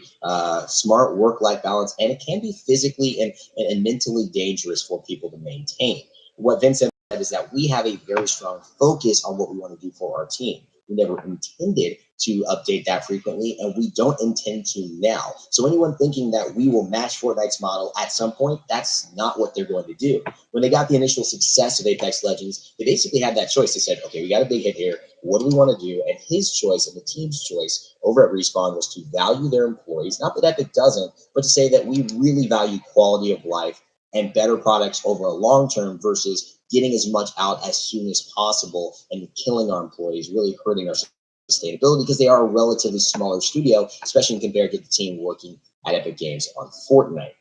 smart work-life balance, and it can be physically and mentally dangerous for people to maintain. What Vince said is that we have a very strong focus on what we want to do for our team. We never intended to update that frequently, and we don't intend to now. So anyone thinking that we will match Fortnite's model at some point, that's not what they're going to do. When they got the initial success of Apex Legends, they basically had that choice. They said, okay, we got a big hit here. What do we want to do? And his choice and the team's choice over at Respawn was to value their employees. Not that Epic doesn't, but to say that we really value quality of life and better products over a long term versus getting as much out as soon as possible and killing our employees, really hurting our sustainability because they are a relatively smaller studio, especially compared to the team working at Epic Games on Fortnite.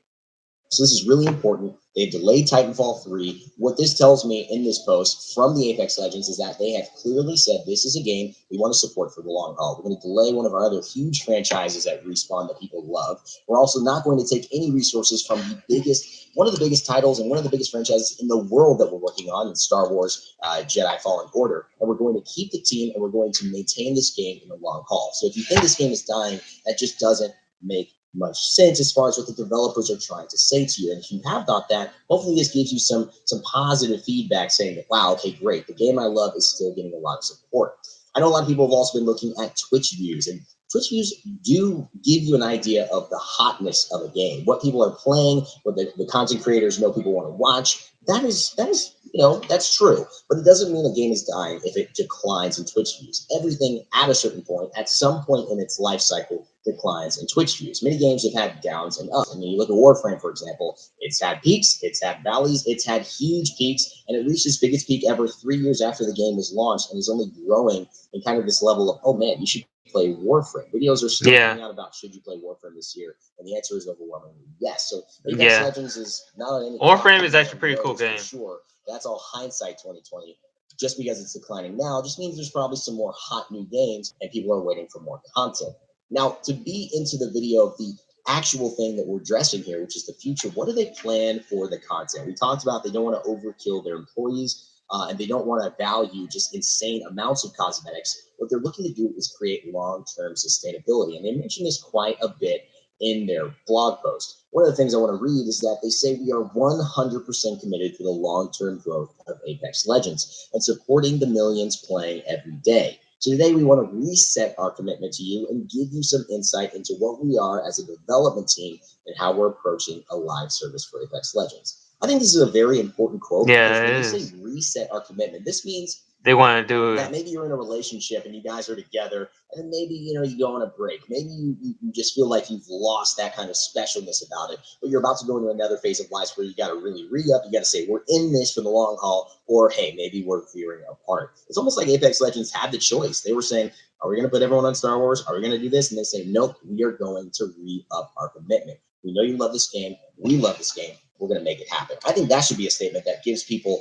So this is really important. They've delayed Titanfall 3. What this tells me in this post from the Apex Legends is that they have clearly said this is a game we want to support for the long haul. We're going to delay one of our other huge franchises at Respawn that people love. We're also not going to take any resources from one of the biggest titles and one of the biggest franchises in the world that we're working on in Star Wars Jedi Fallen Order. And we're going to keep the team and we're going to maintain this game in the long haul. So if you think this game is dying, that just doesn't make much sense as far as what the developers are trying to say to you. And if you have thought that, hopefully this gives you some positive feedback saying that, wow, okay, great. The game I love is still getting a lot of support. I know a lot of people have also been looking at Twitch views, and Twitch views do give you an idea of the hotness of a game, what people are playing, what the content creators know people want to watch. That is, that's true. But it doesn't mean a game is dying if it declines in Twitch views. Everything at a certain point, at some point in its life cycle, declines in Twitch views. Many games have had downs and ups. I mean, you look at Warframe, for example, it's had peaks, it's had valleys, it's had huge peaks, and it reached its biggest peak ever 3 years after the game was launched and is only growing in kind of this level of, oh man, you should play Warframe. Videos are still coming out about should you play Warframe this year, and the answer is overwhelmingly yes. So Apex Legends is not any Warframe is actually a pretty cool game. Sure, that's all hindsight 2020. Just because it's declining now just means there's probably some more hot new games and people are waiting for more content. Now, to be into the video of the actual thing that we're addressing here, which is the future, what do they plan for the content? We talked about they don't want to overkill their employees and they don't want to value just insane amounts of cosmetics. What they're looking to do is create long-term sustainability. And they mentioned this quite a bit in their blog post. One of the things I want to read is that they say we are 100% committed to the long-term growth of Apex Legends and supporting the millions playing every day. So today we want to reset our commitment to you and give you some insight into what we are as a development team and how we're approaching a live service for Apex Legends. I think this is a very important quote because when you say reset our commitment, this means they want to do that maybe you're in a relationship and you guys are together and then maybe you go on a break, maybe you just feel like you've lost that kind of specialness about it, but you're about to go into another phase of life where you got to really re-up. You got to say we're in this for the long haul, or hey, maybe we're veering apart. It's almost like Apex Legends had the choice. They were saying, are we going to put everyone on Star Wars? Are we going to do this? And they say, nope, we are going to re-up our commitment. We know you love this game. We love this game. We're going to make it happen. I think that should be a statement that gives people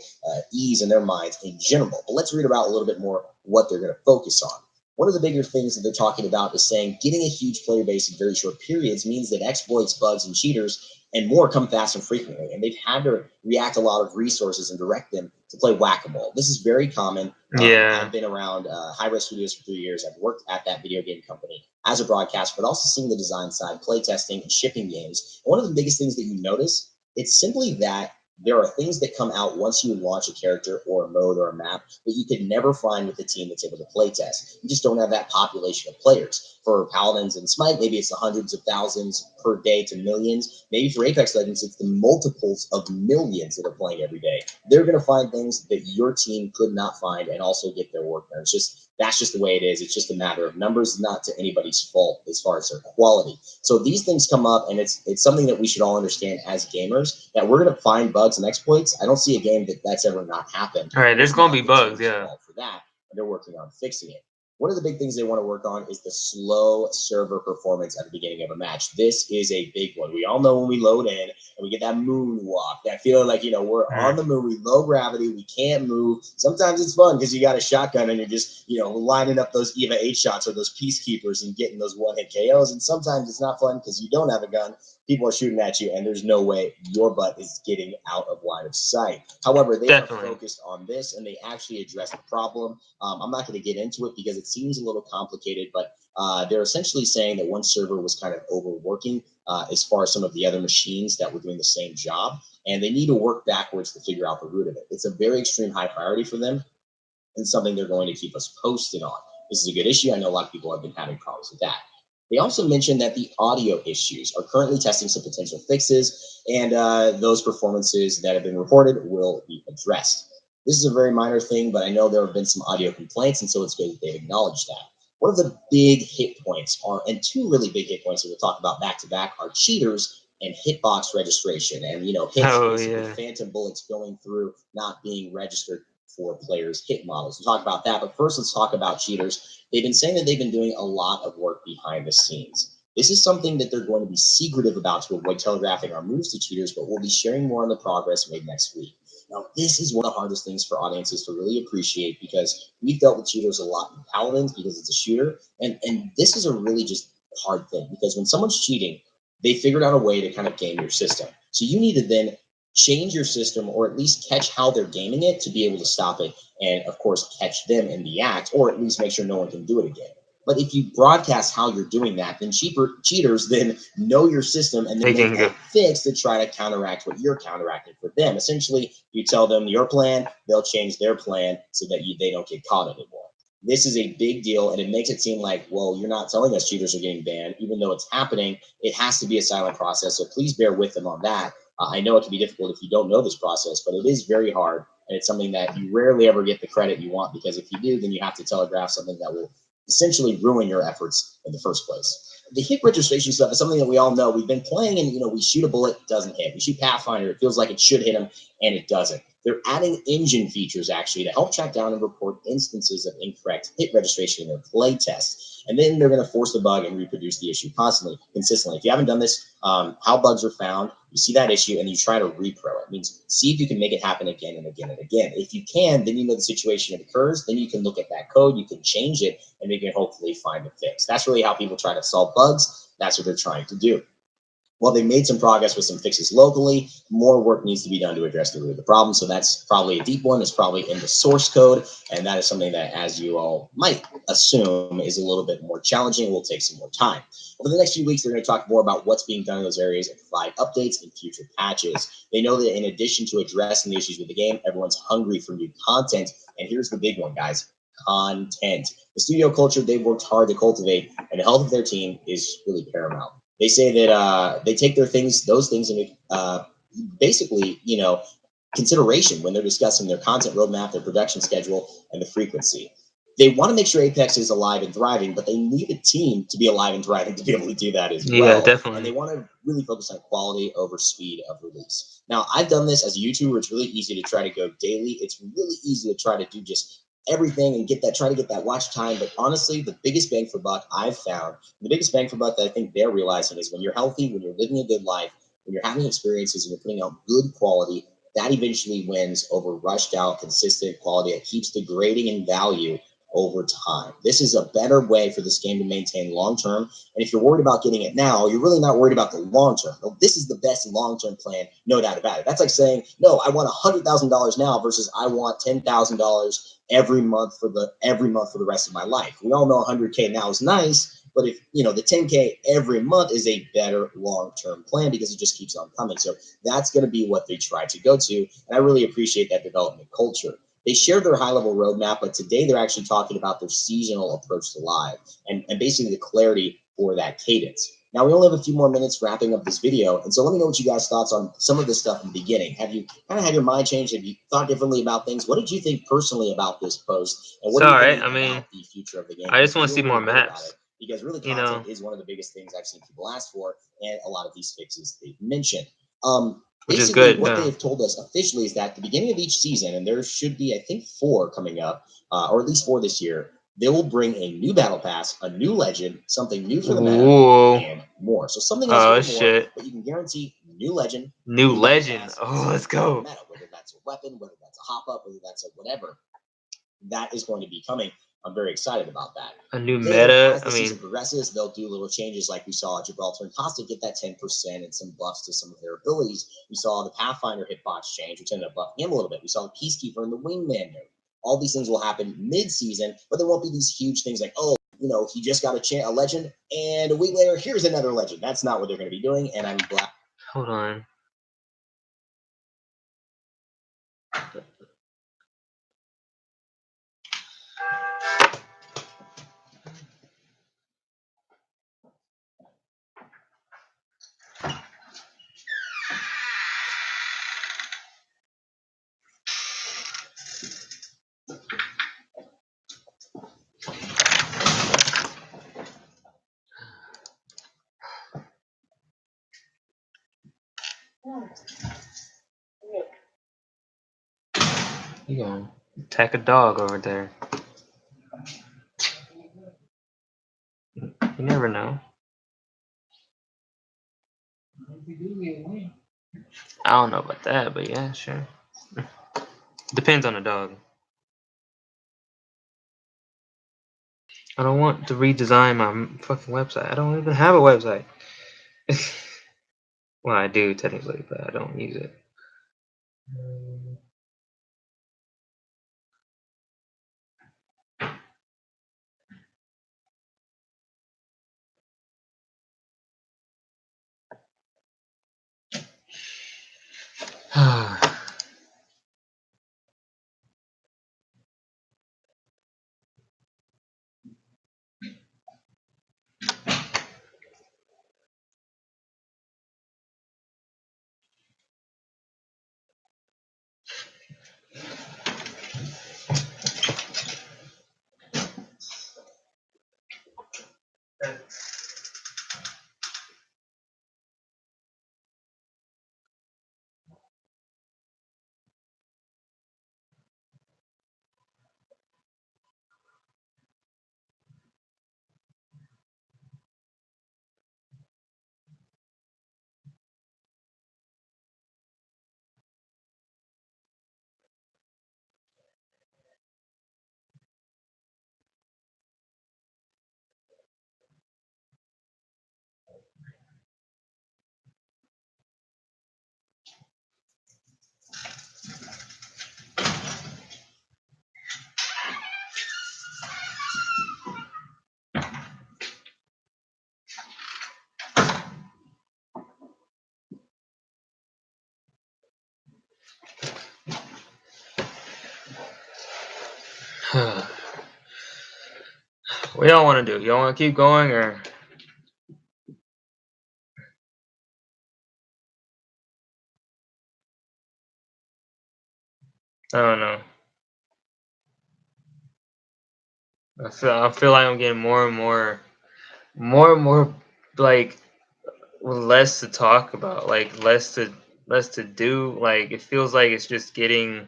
ease in their minds in general. But let's read about a little bit more what they're going to focus on. One of the bigger things that they're talking about is saying getting a huge player base in very short periods means that exploits, bugs, and cheaters and more come fast and frequently. And they've had to react a lot of resources and direct them to play whack-a-mole. This is very common. I've been around High-Res Studios for 3 years. I've worked at that video game company as a broadcaster, but also seeing the design side, play testing, and shipping games. And one of the biggest things that you notice, it's simply that there are things that come out once you launch a character or a mode or a map that you could never find with a team that's able to play test. You just don't have that population of players. For Paladins and Smite, maybe it's the hundreds of thousands per day to millions. Maybe for Apex Legends, it's the multiples of millions that are playing every day. They're going to find things that your team could not find and also get their work done. That's just the way it is. It's just a matter of numbers, not to anybody's fault as far as their quality. So these things come up, and it's something that we should all understand as gamers, that we're going to find bugs and exploits. I don't see a game that's ever not happened. All right, there's going to be bugs, yeah. For that, and they're working on fixing it. One of the big things they want to work on is the slow server performance at the beginning of a match. This is a big one. We all know when we load in and we get that moonwalk, that feeling like, we're on the moon, we low gravity, we can't move. Sometimes it's fun because you got a shotgun and you're just, lining up those EVA 8 shots or those peacekeepers and getting those one-hit KOs. And sometimes it's not fun because you don't have a gun. People are shooting at you, and there's no way your butt is getting out of line of sight. However, they are focused on this, and they actually address the problem. I'm not going to get into it because it seems a little complicated, but they're essentially saying that one server was kind of overworking as far as some of the other machines that were doing the same job, and they need to work backwards to figure out the root of it. It's a very extreme high priority for them and something they're going to keep us posted on. This is a good issue. I know a lot of people have been having problems with that. They also mentioned that the audio issues are currently testing some potential fixes, and those performances that have been reported will be addressed. This is a very minor thing, but I know there have been some audio complaints, and so it's good that they've acknowledged that. One of the big hit points and two really big hit points that we'll talk about back-to-back are cheaters and hitbox registration, and hits, phantom bullets going through, not being registered for players' hit models. We'll talk about that, but first let's talk about cheaters. They've been saying that they've been doing a lot of work behind the scenes. This is something that they're going to be secretive about to avoid telegraphing our moves to cheaters, but we'll be sharing more on the progress made next week. Now, this is one of the hardest things for audiences to really appreciate because we've dealt with cheaters a lot in Paladins because it's a shooter, and this is a really just hard thing because when someone's cheating, they figured out a way to kind of game your system. So you need to then change your system or at least catch how they're gaming it to be able to stop it and, of course, catch them in the act or at least make sure no one can do it again. But if you broadcast how you're doing that, then cheaters then know your system and then They can make go. a fix to try to counteract what you're counteracting for them. Essentially, you tell them your plan, they'll change their plan so that they don't get caught anymore. This is a big deal, and it makes it seem like, well, you're not telling us cheaters are getting banned, even though it's happening. It has to be a silent process, so please bear with them on that. I know it can be difficult if you don't know this process, but it is very hard, and it's something that you rarely ever get the credit you want because if you do, then you have to telegraph something that will essentially ruin your efforts in the first place. The hit registration stuff is something that we all know. We've been playing and, we shoot a bullet, it doesn't hit. We shoot Pathfinder, it feels like it should hit him, and it doesn't. They're adding engine features, actually, to help track down and report instances of incorrect hit registration in their play tests. And then they're going to force the bug and reproduce the issue consistently. If you haven't done this, how bugs are found, you see that issue, and you try to repro it. It means see if you can make it happen again and again and again. If you can, then you know the situation occurs. Then you can look at that code, you can change it, and you can hopefully find a fix. That's really how people try to solve bugs. That's what they're trying to do. Well, they made some progress with some fixes locally. More work needs to be done to address the root of the problem. So that's probably a deep one. It's probably in the source code. And that is something that, as you all might assume, is a little bit more challenging. Will take some more time. Over the next few weeks, they're going to talk more about what's being done in those areas and provide updates in future patches. They know that in addition to addressing the issues with the game, everyone's hungry for new content. And here's the big one, guys. Content. The studio culture they've worked hard to cultivate, and the health of their team is really paramount. They say that they take those things into basically, consideration when they're discussing their content roadmap, their production schedule, and the frequency. They want to make sure Apex is alive and thriving, but they need a team to be alive and thriving to be able to do that as well. Yeah, definitely. And they want to really focus on quality over speed of release. Now, I've done this as a YouTuber. It's really easy to try to go daily. It's really easy to try to do just everything and try to get that watch time. But honestly, the biggest bang for buck I've found, the biggest bang for buck that I think they're realizing is when you're healthy, when you're living a good life, when you're having experiences and you're putting out good quality, that eventually wins over rushed out, consistent quality that keeps degrading in value over time. This is a better way for this game to maintain long term. And if you're worried about getting it now, you're really not worried about the long term. Well, this is the best long term plan, no doubt about it. That's like saying, no, I want $100,000 now versus I want $10,000 every month for the rest of my life. We all know 100K now is nice, but if the 10K every month is a better long-term plan because it just keeps on coming. So that's going to be what they try to go to, and I really appreciate that development culture. They shared their high-level roadmap, but today they're actually talking about their seasonal approach to live and basically the clarity for that cadence. Now, we only have a few more minutes wrapping up this video, and so let me know what you guys' thoughts on some of this stuff in the beginning. Have you kind of had your mind changed? Have you thought differently about things? What did you think personally about this post? And what do you think about the future of the game? I just want to see more maps. Because really, content is one of the biggest things I've seen people ask for, and a lot of these fixes they've mentioned. Which is Basically, good. what they've told us officially is that at the beginning of each season, and there should be, I think, 4 coming up, or at least 4 this year, they will bring a new battle pass, a new legend, something new for the meta, and more. So something else more, but you can guarantee new legend, new legend. Pass, oh, let's go. Meta, whether that's a weapon, whether that's a hop up, whether that's a whatever, that is going to be coming. I'm very excited about that. A new meta. As the season progresses, they'll do little changes like we saw Gibraltar and Costa get that 10% and some buffs to some of their abilities. We saw the Pathfinder hitbox change, which ended up buffing him a little bit. We saw the Peacekeeper and the Wingman note. All these things will happen mid-season, but there won't be these huge things like, oh, he just got a legend, and a week later, here's another legend. That's not what they're going to be doing, and I'm glad. Hold on. You gonna attack a dog over there. You never know. I don't know about that, but yeah, sure. Depends on the dog. I don't want to redesign my fucking website. I don't even have a website. Well, I do technically, but I don't use it. What y'all want to do? Y'all want to keep going or? I don't know. I feel like I'm getting more and more like less to talk about, like less to do. Like it feels like it's just getting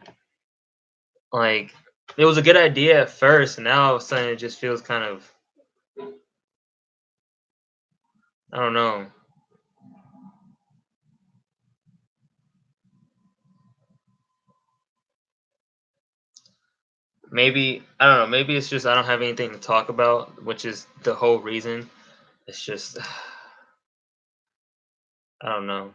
like it was a good idea at first, and now all of a sudden it just feels kind of I don't know. Maybe I don't know. Maybe it's just I don't have anything to talk about, which is the whole reason. It's just I don't know.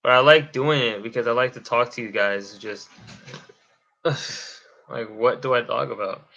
But I like doing it because I like to talk to you guys. Just like what do I talk about?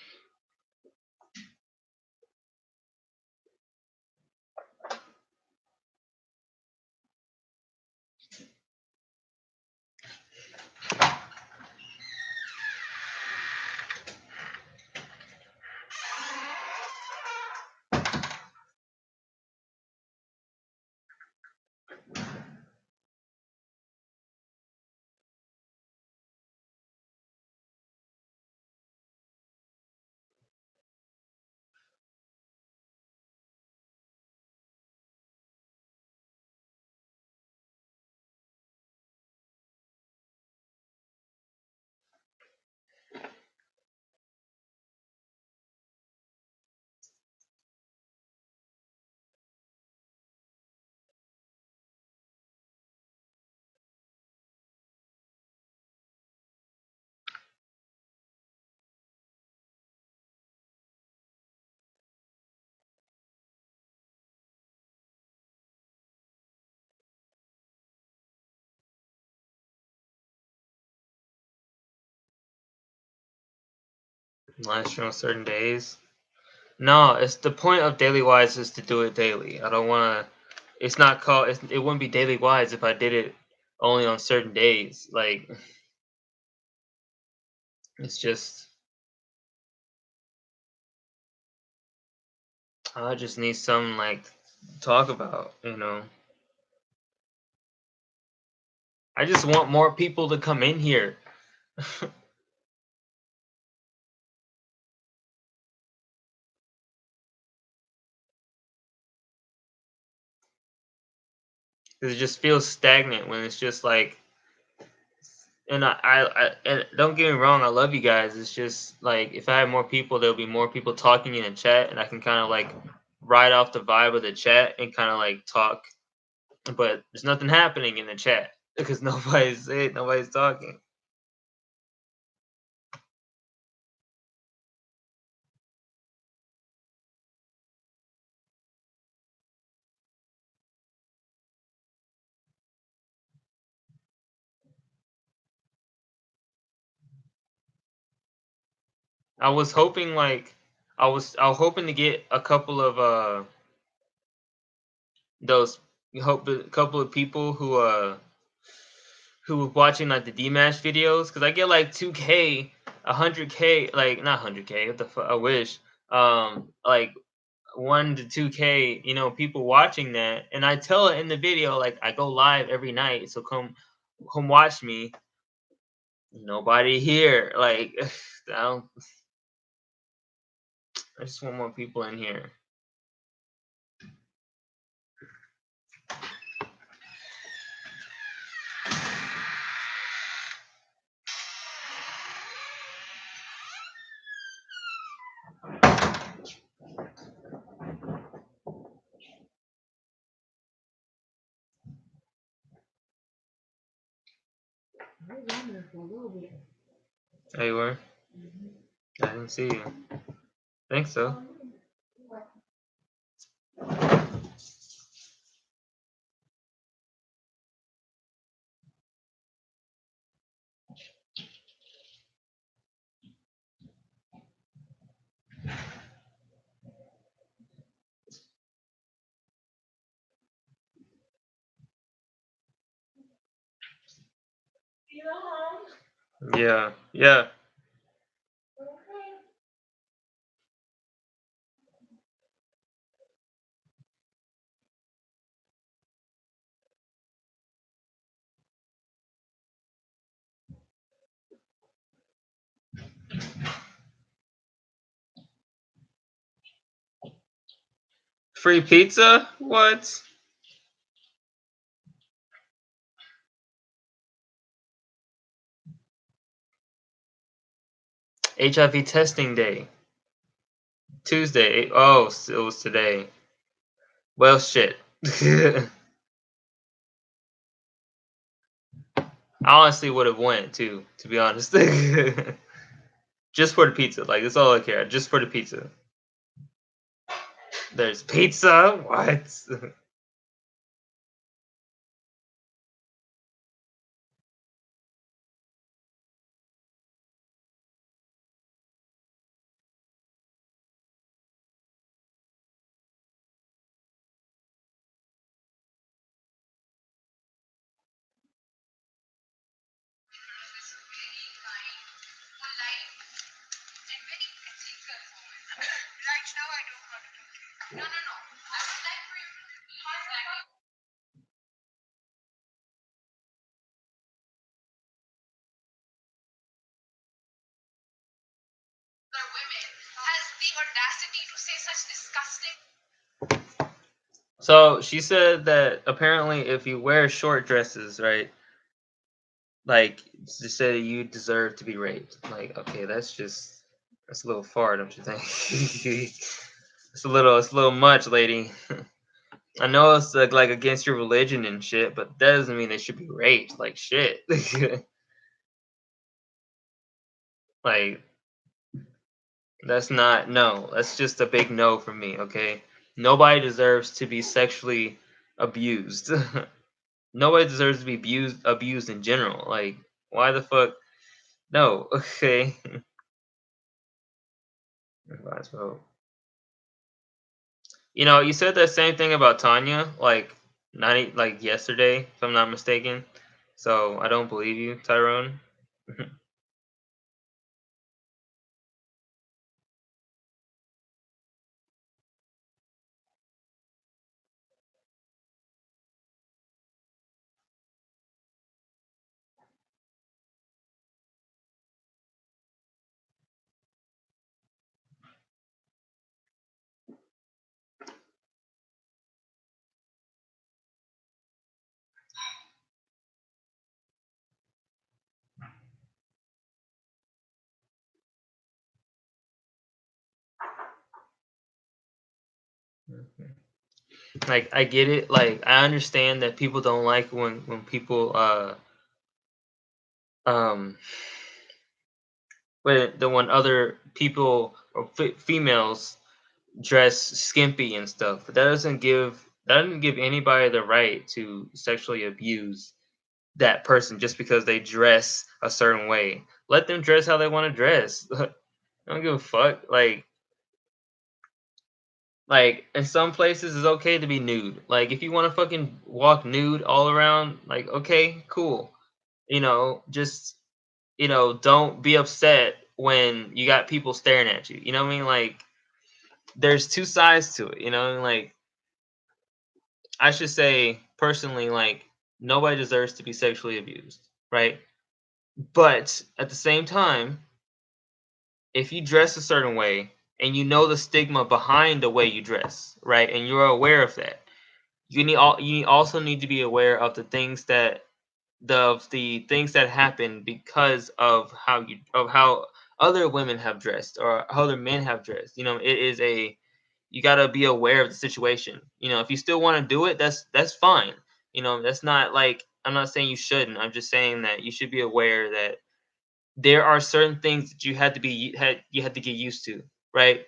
Live stream on certain days. No, it's the point of Daily Wise is to do it daily. I don't want to. It's not called. It wouldn't be Daily Wise if I did it only on certain days. Like it's just. I just need something like to talk about. I just want more people to come in here. It just feels stagnant when it's just like. And and don't get me wrong, I love you guys. It's just like if I have more people, there'll be more people talking in the chat, and I can kind of like ride off the vibe of the chat and kind of like talk, but there's nothing happening in the chat because nobody's talking. I was hoping like I was hoping to get a couple of those a couple of people who were watching like the Dmash videos because I get like 2K, 100K, like not 100K. What the fuck? I wish. Like 1 to 2K, people watching that, and I tell it in the video like I go live every night, so come watch me. Nobody here. Like I just want more people in here. Oh, you were? I didn't see you. Think so. Yeah, yeah. Free pizza? What? HIV testing day. Tuesday. Oh, it was today. Well, shit. I honestly would have went too, to be honest. Just for the pizza. Like that's all I care. Just for the pizza. There's pizza? What? So she said that apparently if you wear short dresses, right, like she said you deserve to be raped. Like, okay, that's a little far, don't you think? It's a little much, lady. I know it's like against your religion and shit, but that doesn't mean they should be raped. Like shit. Like that's not no. That's just a big no for me. Okay, nobody deserves to be sexually abused. Nobody deserves to be abused in general. Like why the fuck? No. Okay. Might as well. You said that same thing about Tanya, like like yesterday, if I'm not mistaken. So I don't believe you, Tyrone. Mhm. Like I get it. Like I understand that people don't like when people um when other people or females dress skimpy and stuff. But that doesn't give anybody the right to sexually abuse that person just because they dress a certain way. Let them dress how they want to dress. I don't give a fuck. Like in some places it's okay to be nude. Like if you want to fucking walk nude all around, like okay, cool. Just don't be upset when you got people staring at you. You know what I mean? Like there's two sides to it, like I should say personally, like nobody deserves to be sexually abused, right? But at the same time, if you dress a certain way and you know the stigma behind the way you dress, right? And you're aware of that, you also need to be aware of the things that happen because of how other women have dressed or other men have dressed. It is a you got to be aware of the situation. If you still want to do it, that's fine. That's not like I'm not saying you shouldn't. I'm just saying that you should be aware that there are certain things that you had to get used to, right?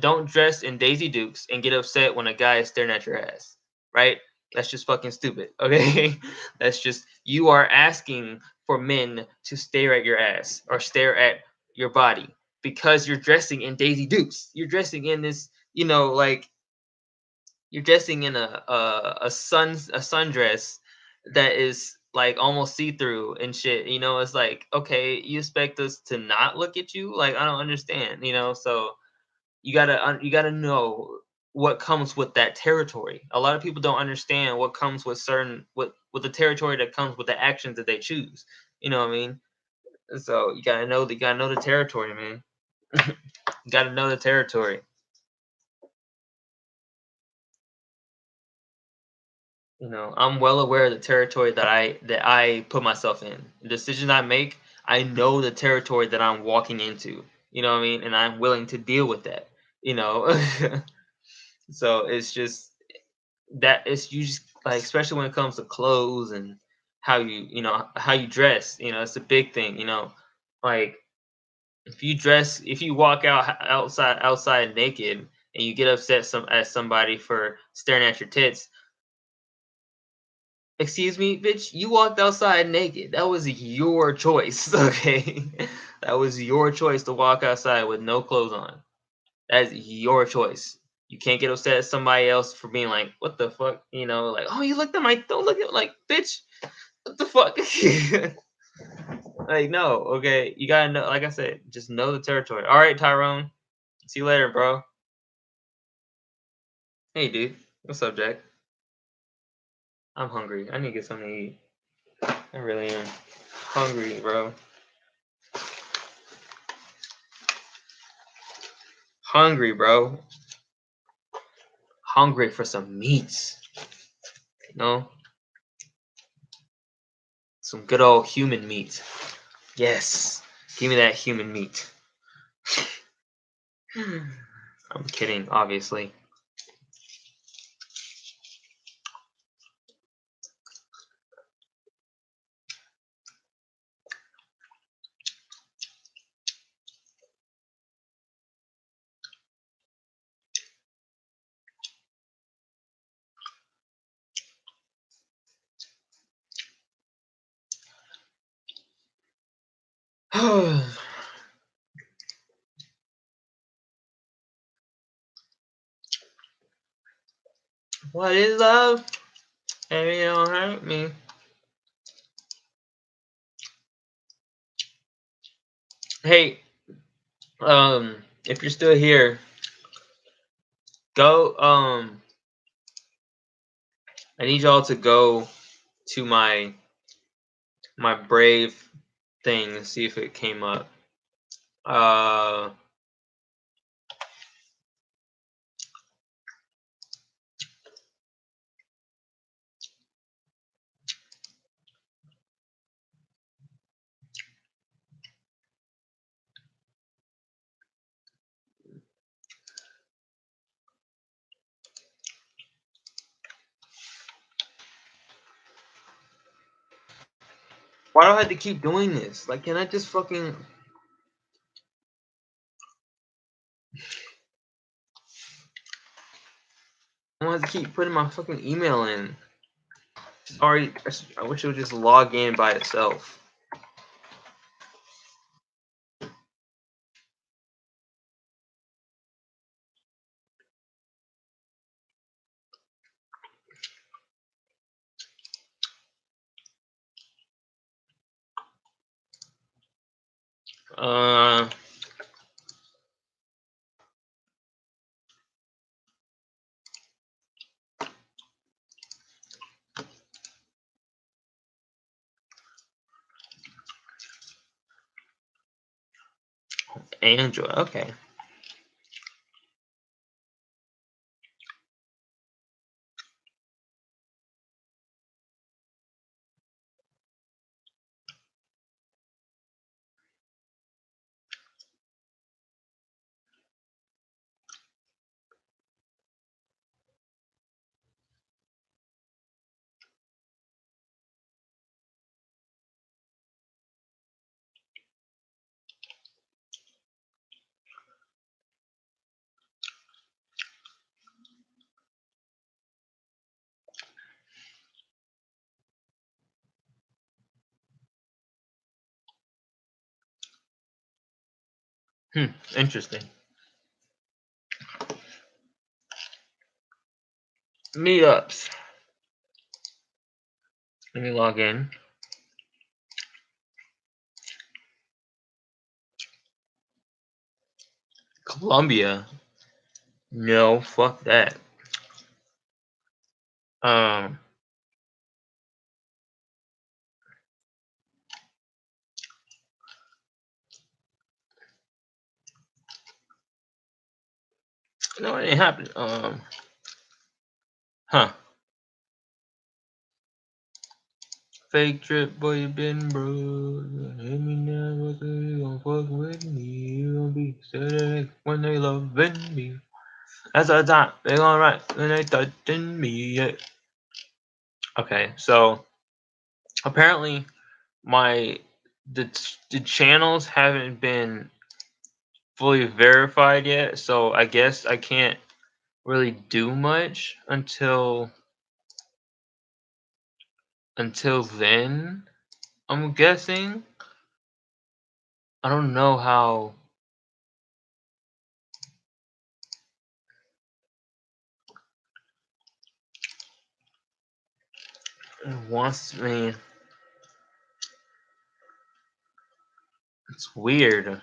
Don't dress in Daisy Dukes and get upset when a guy is staring at your ass, right? That's just fucking stupid, okay? That's just you are asking for men to stare at your ass or stare at your body because you're dressing in Daisy Dukes. You're dressing in this, like you're dressing in a sundress that is like almost see through and shit. It's like okay, you expect us to not look at you? Like I don't understand. So you gotta know what comes with that territory. A lot of people don't understand what comes with with the territory that comes with the actions that they choose. You know what I mean? So you gotta know the territory, man. You gotta know the territory. I'm well aware of the territory that I put myself in. The decisions I make, I know the territory that I'm walking into. You know what I mean? And I'm willing to deal with that. You know, so it's just that it's you just like especially when it comes to clothes and how you dress. It's a big thing. Like if you walk outside naked and you get upset at somebody for staring at your tits. Excuse me, bitch, you walked outside naked. That was your choice, okay? That was your choice to walk outside with no clothes on. That's your choice. You can't get upset at somebody else for being like, what the fuck? Like, oh, you looked at my, don't look at, like, bitch, what the fuck? Like, no, okay? You gotta know, like I said, just know the territory. All right, Tyrone. See you later, bro. Hey, dude. What's up, Jack? I'm hungry. I need to get something to eat. I really am hungry, bro. Hungry, bro. Hungry for some meat. No, some good old human meat. Yes, give me that human meat. I'm kidding, obviously. What is love? Baby, don't hurt me. Hey, if you're still here, go. I need y'all to go to my Brave thing and see if it came up. Uh, Why do I have to keep doing this? Like, can I just fucking... I don't have to keep putting my fucking email in. Sorry, I wish it would just log in by itself. Android, okay. Interesting. Meetups. Let me log in. Colombia. No, fuck that. No, it ain't happening. Huh. Fake trip, boy, you been broke. Hit me now, what you gon' fuck with me? You gon' be sad when they loving me. That's the time they gon' right when they touching me. Yeah. Okay, so apparently the channels haven't been fully verified yet, so I guess I can't really do much until then. I'm guessing. I don't know how. It wants me. It's weird.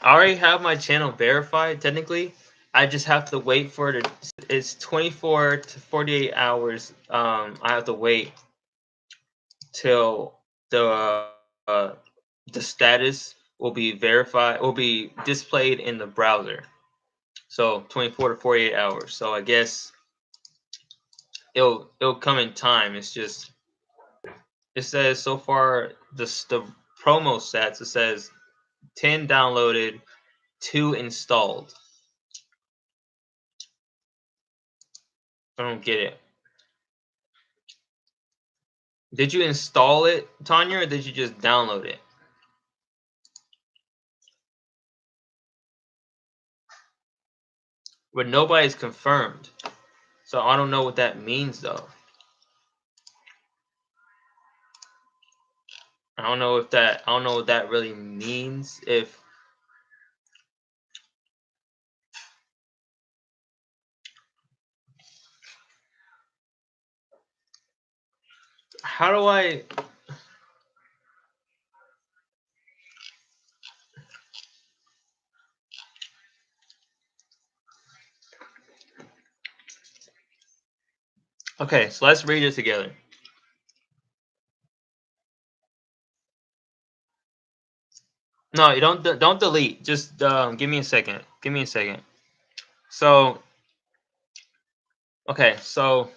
I already have my channel verified technically. I just have to wait for it. It's 24 to 48 hours. I have to wait till the status will be verified. Will be displayed in the browser. So 24 to 48 hours. So I guess it'll come in time. It's just it says so far the promo stats. It says 10 downloaded, 2 installed. I don't get it. Did you install it, Tanya, or did you just download it? But nobody's confirmed. So I don't know what that means though. I don't know what that really means. If how do I Okay, so let's read it together. No, you don't delete. Just give me a second. Give me a second. So okay, so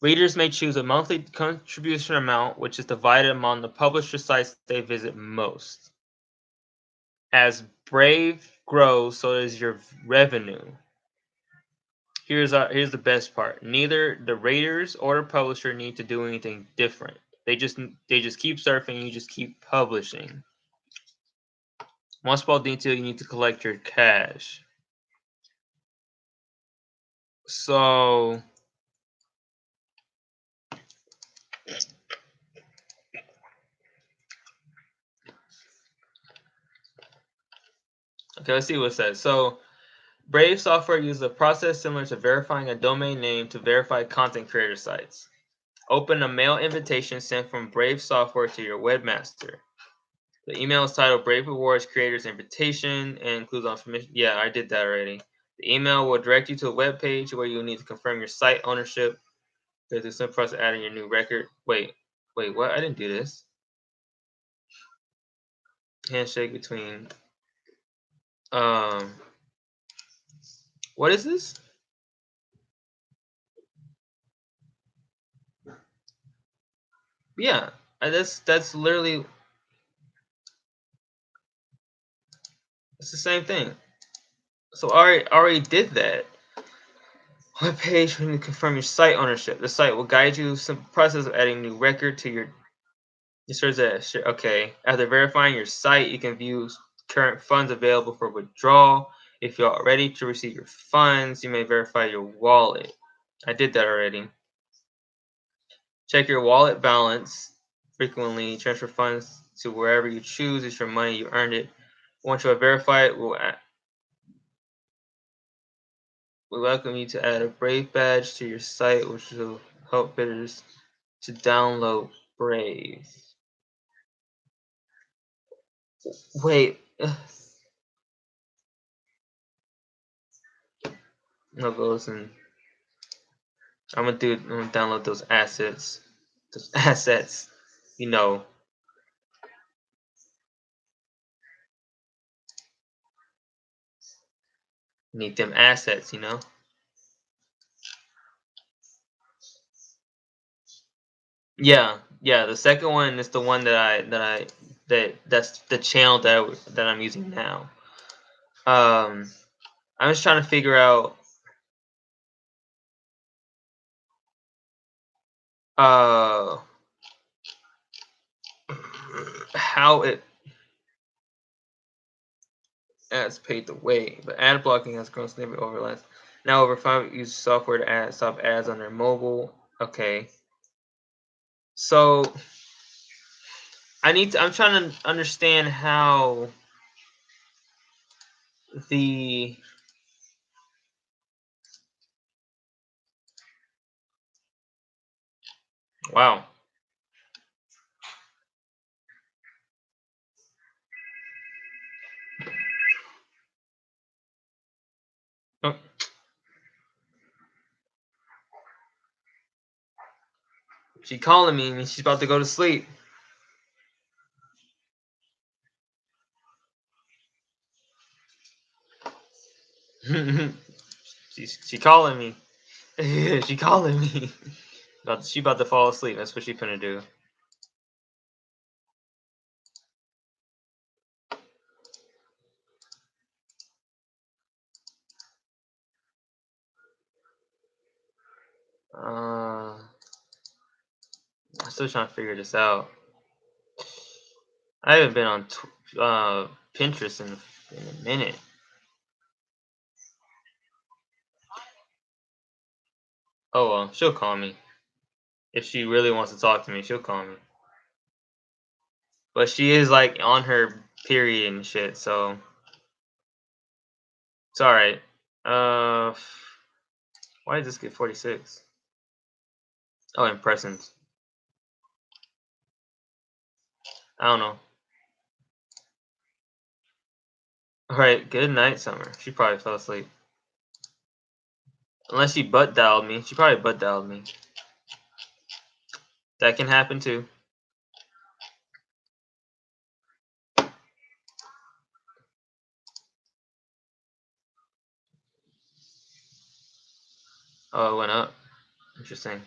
readers may choose a monthly contribution amount, which is divided among the publisher sites they visit most. As Brave grows, so does your revenue. here's the best part. Neither the raters or the publisher need to do anything different. They just keep surfing. You just keep publishing. One small detail: you need to collect your cash. So okay, let's see what it says. So Brave software uses a process similar to verifying a domain name to verify content creator sites. Open a mail invitation sent from Brave software to your webmaster. The email is titled Brave Rewards Creators Invitation and includes information. Yeah, I did that already. The email will direct you to a web page where you'll need to confirm your site ownership. There's a simple process adding your new record. Wait, what? I didn't do this. Handshake between. What is this? Yeah, that's literally. It's the same thing. So I already did that. Web page when you confirm your site ownership. The site will guide you some process of adding new record to your. It says that okay. After verifying your site, you can view current funds available for withdrawal. If you're ready to receive your funds, you may verify your wallet. I did that already. Check your wallet balance frequently. Transfer funds to wherever you choose. It's your money. You earned it. Once you have verified, we welcome you to add a Brave badge to your site, which will help bidders to download Brave. Wait. No goes and I'm gonna download those assets. Those assets, you know. Need them assets, you know. Yeah. The second one is the one that's the channel that I'm using now. I'm just trying to figure out how it ads paid the way, but ad blocking has grown significantly over the last. Now over 5 use software to stop ads on their mobile. Okay, so I'm trying to understand how the wow. Oh, she calling me and she's about to go to sleep. she calling me. She calling me. She about to fall asleep. That's what she gonna do. I'm still trying to figure this out. I haven't been on Pinterest in a minute. Oh well, she'll call me. If she really wants to talk to me, she'll call me. But she is like on her period and shit, so it's alright. Why did this get 46? Oh, impressions. I don't know. Alright, good night, Summer. She probably fell asleep. Unless she butt dialed me. She probably butt dialed me. That can happen too. Oh, it went up. Interesting.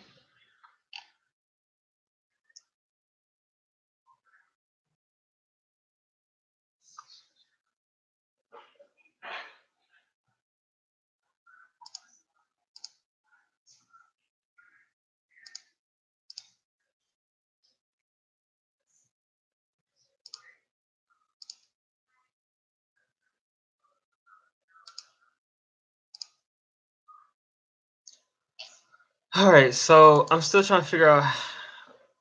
All right, so I'm still trying to figure out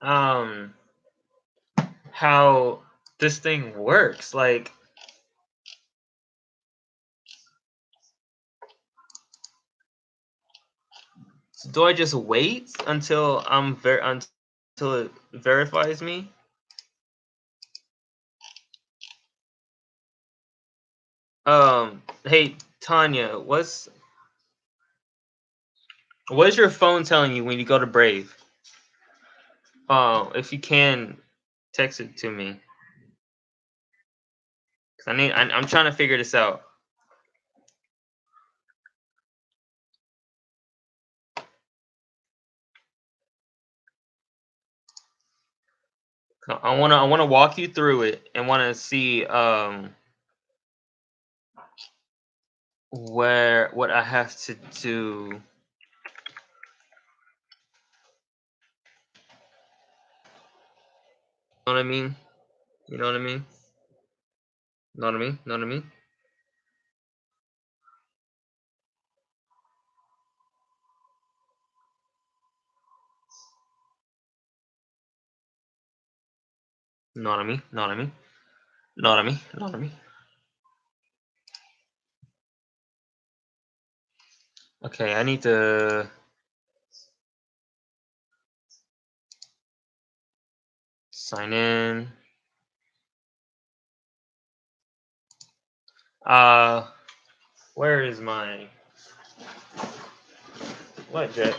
um how this thing works. Like, do I just wait until until it verifies me? Hey Tanya, what is your phone telling you when you go to Brave? If you can, text it to me. 'Cause I'm trying to figure this out. I wanna walk you through it and wanna see what I have to do. You know what I mean? You know what I mean? Know what I mean? Know what I mean? Know what I mean? Know what I mean? Know what I mean? Know what I mean? Okay, I need to sign in. Uh, where is my what, Jet?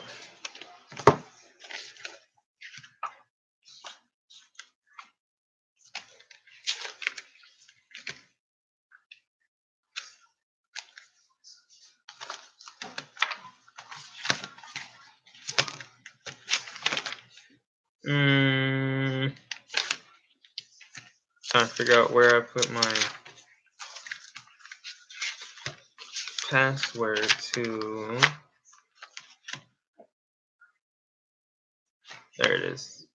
Trying to figure out where I put my password to. There it is.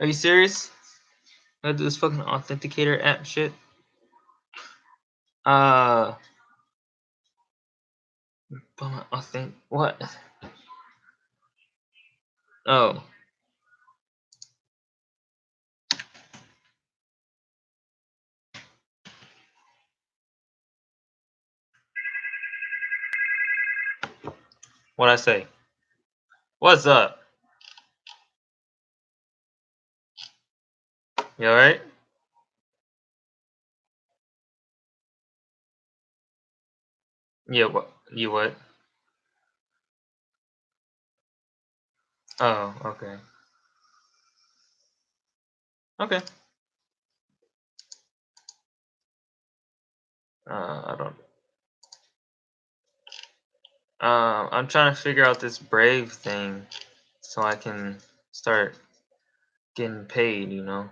Are you serious? I gotta do this fucking authenticator app shit. But my what? Oh, what I say? What's up? You all right? Yeah. What? You what? Oh, okay. Okay. I don't. I'm trying to figure out this Brave thing so I can start getting paid. You know,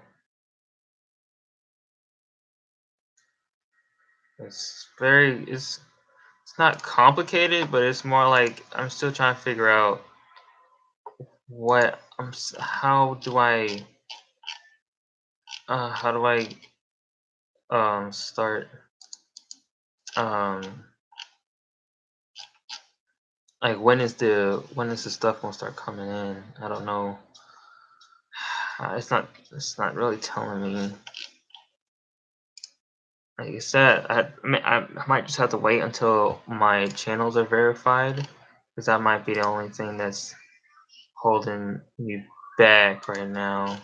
it's not complicated, but it's more like I'm still trying to figure out how do I start um like when is the stuff gonna start coming in? I don't know. It's not really telling me. Like I said, I might just have to wait until my channels are verified, because that might be the only thing that's holding me back right now.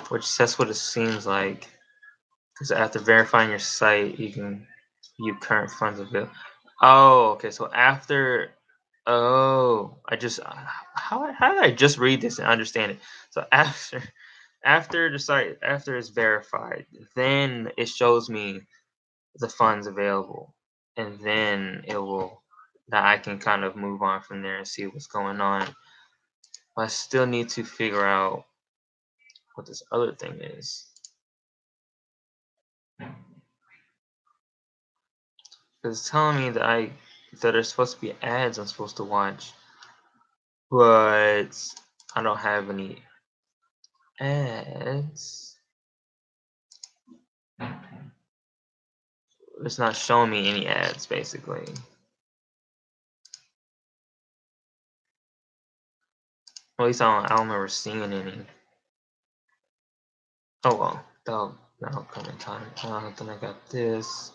Which that's what it seems like. Because after verifying your site, you can view current funds available. Oh, okay. So after, I just how did I just read this and understand it? So after the site after it's verified, then it shows me the funds available, and then it will that I can kind of move on from there and see what's going on. But I still need to figure out what this other thing is. It's telling me that there's supposed to be ads I'm supposed to watch, but I don't have any ads. It's not showing me any ads, basically. At least I don't remember seeing any. Oh well, that'll come in time. Then I got this.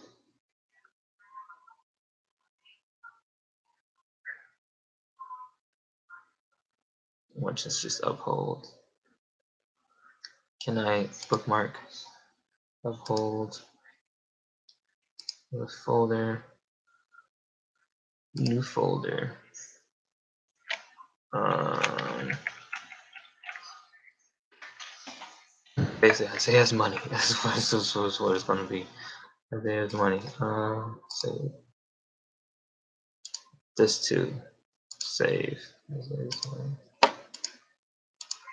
Which is just uphold. Can I bookmark? Uphold. This folder. New folder. Basically, say has money. That's what it's going to be. There's money. Save. This too. Save.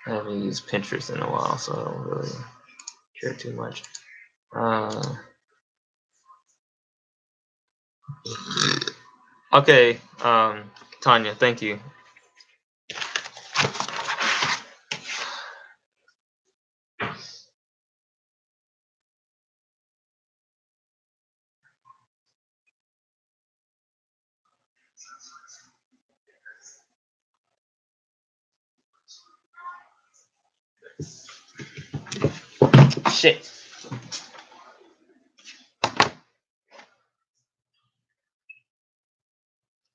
I haven't used Pinterest in a while, so I don't really care too much. Okay, Tanya, thank you. Shit.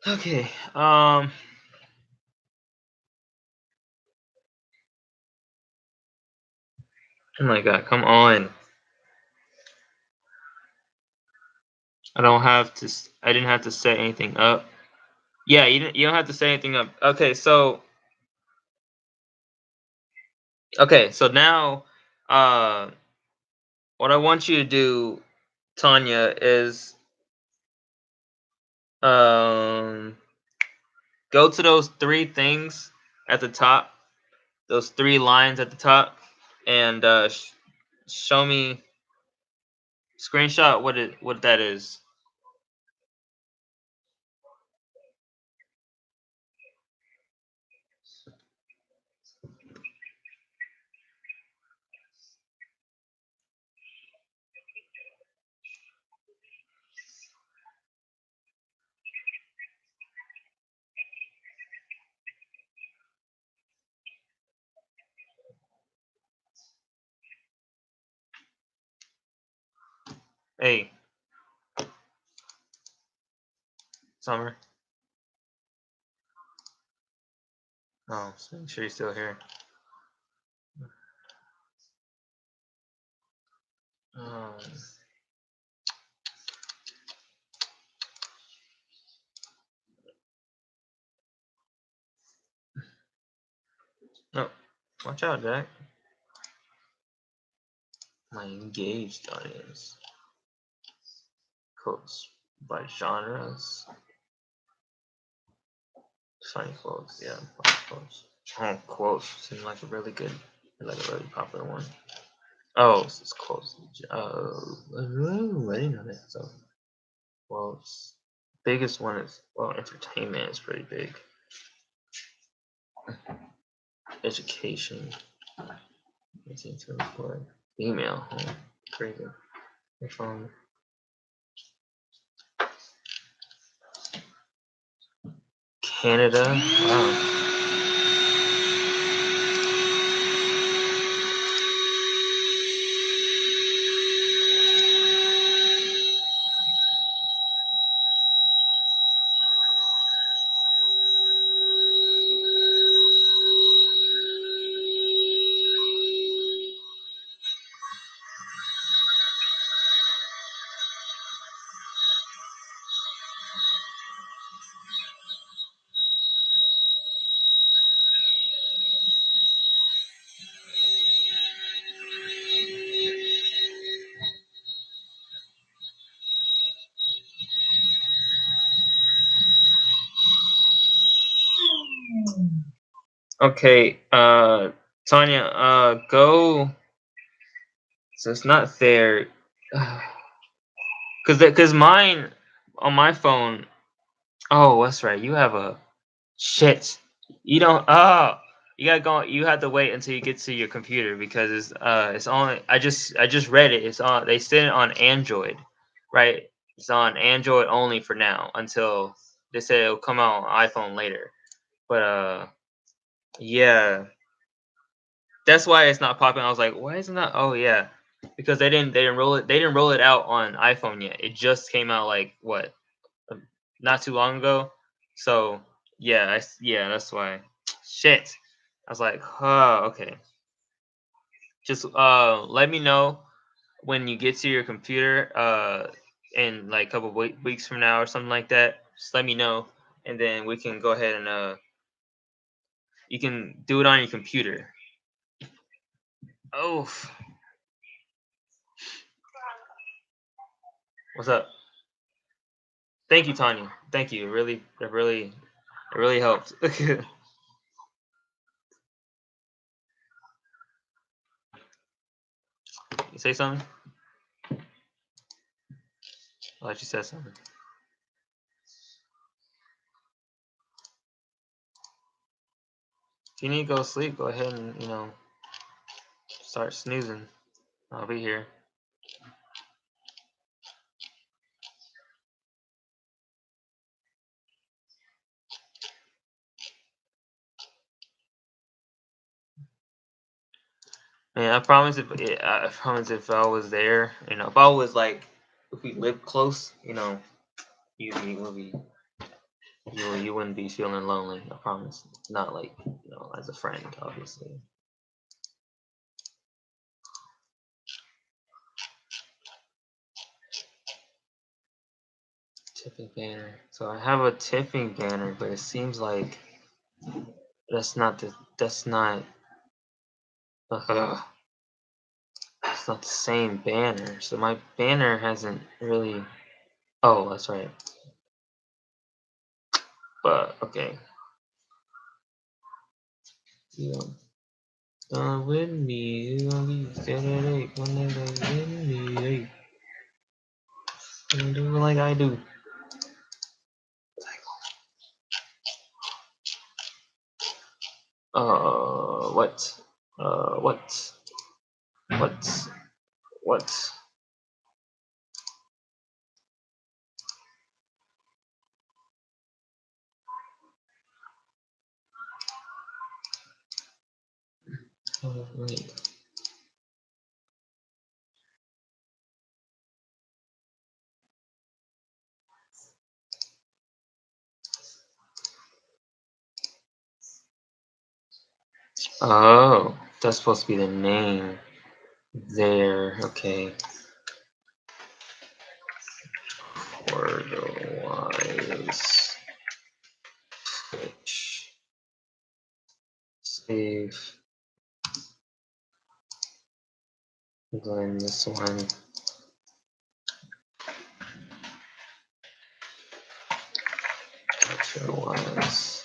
Okay, oh my god, come on. I don't have to, I didn't have to set anything up. Yeah, you don't have to set anything up. Okay, so now, what I want you to do, Tanya, is, go to those three things at the top, those three lines at the top, and show me, screenshot what that is. Hey, Summer. Oh, so make sure you're still here. No, watch out, Jack. My engaged audience. Quotes by genres. Funny quotes, yeah, funny quotes. Oh, quotes seem like a really popular one. Oh, this is quotes. I didn't know that. So, quotes. Biggest one is, well, entertainment is pretty big. Education. 1824. Female. Oh, crazy. Phone. Canada. Wow. Okay, Tanya, go. So it's not fair. Cause mine on my phone. Oh, that's right. You have a shit. You don't. Oh, you gotta go. You have to wait until you get to your computer because it's on. I just read it. It's on. They said it on Android, right? It's on Android only for now until they said it'll come out on iPhone later. But yeah, that's why it's not popping. I was like, why isn't that? Oh yeah, because they didn't roll it out on iPhone yet. It just came out like what, not too long ago. So yeah, yeah, that's why. Shit. I was like, oh, okay. Just let me know when you get to your computer in like a couple weeks from now or something like that. Just let me know, and then we can go ahead and you can do it on your computer. Oh, what's up? Thank you, Tanya. Thank you. It really helped. You say something? I thought you said something. If you need to go to sleep, go ahead and start snoozing. I'll be here. Man, I promise if I was there, if I was like, if we lived close, you wouldn't be feeling lonely. I promise. Not like as a friend, obviously. Tipping banner. So I have a tipping banner, but it seems like that's not uh, it's not the same banner. So my banner hasn't really. Oh, that's right. But okay. You don't with me. You gonna be Saturday one day with me. Hey, do it like I do. What? What? What? What? Oh, wait. Oh, that's supposed to be the name. There. Okay. Otherwise, Twitch. Save. Then this one. Otherwise.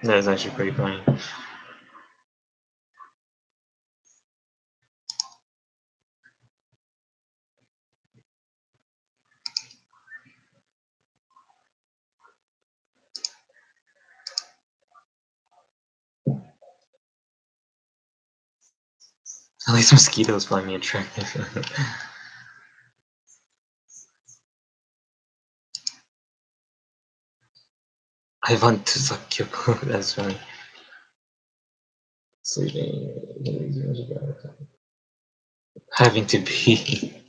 That's actually pretty funny. At least mosquitoes find me attractive. I want to suck your cock. That's funny. Sleeping. Having to be.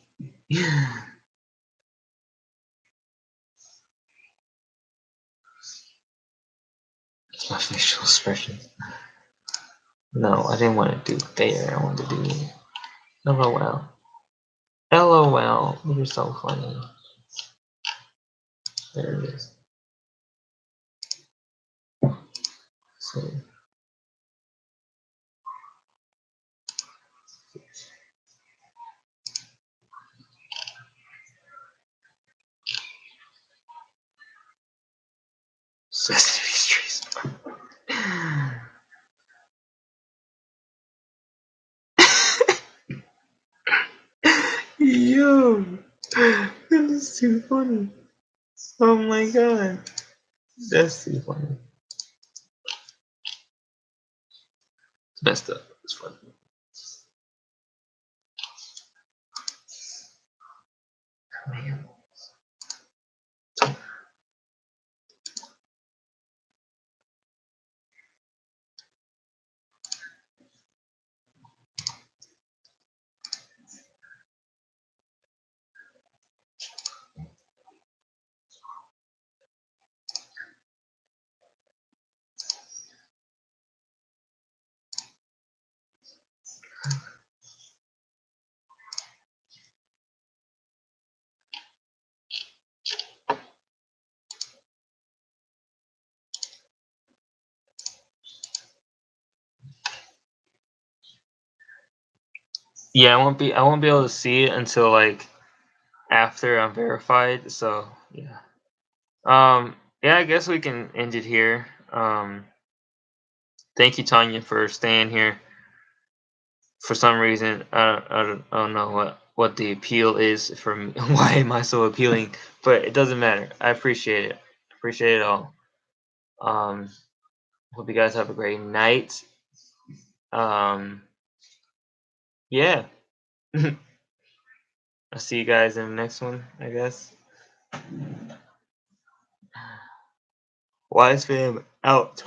My facial expression. No, I didn't want to do there. I wanted to do LOL. LOL. You're so funny. There it is. So. Sesame Street. Yo, that is too funny. Oh my god, that's too funny. It's messed up. It's funny. Man. Yeah, I won't be able to see it until like after I'm verified. So yeah. Yeah, I guess we can end it here. Thank you, Tanya, for staying here. For some reason, I don't know what the appeal is for me. Why am I so appealing? But it doesn't matter. I appreciate it. Appreciate it all. Hope you guys have a great night. Yeah. I'll see you guys in the next one, I guess. Wise fam out.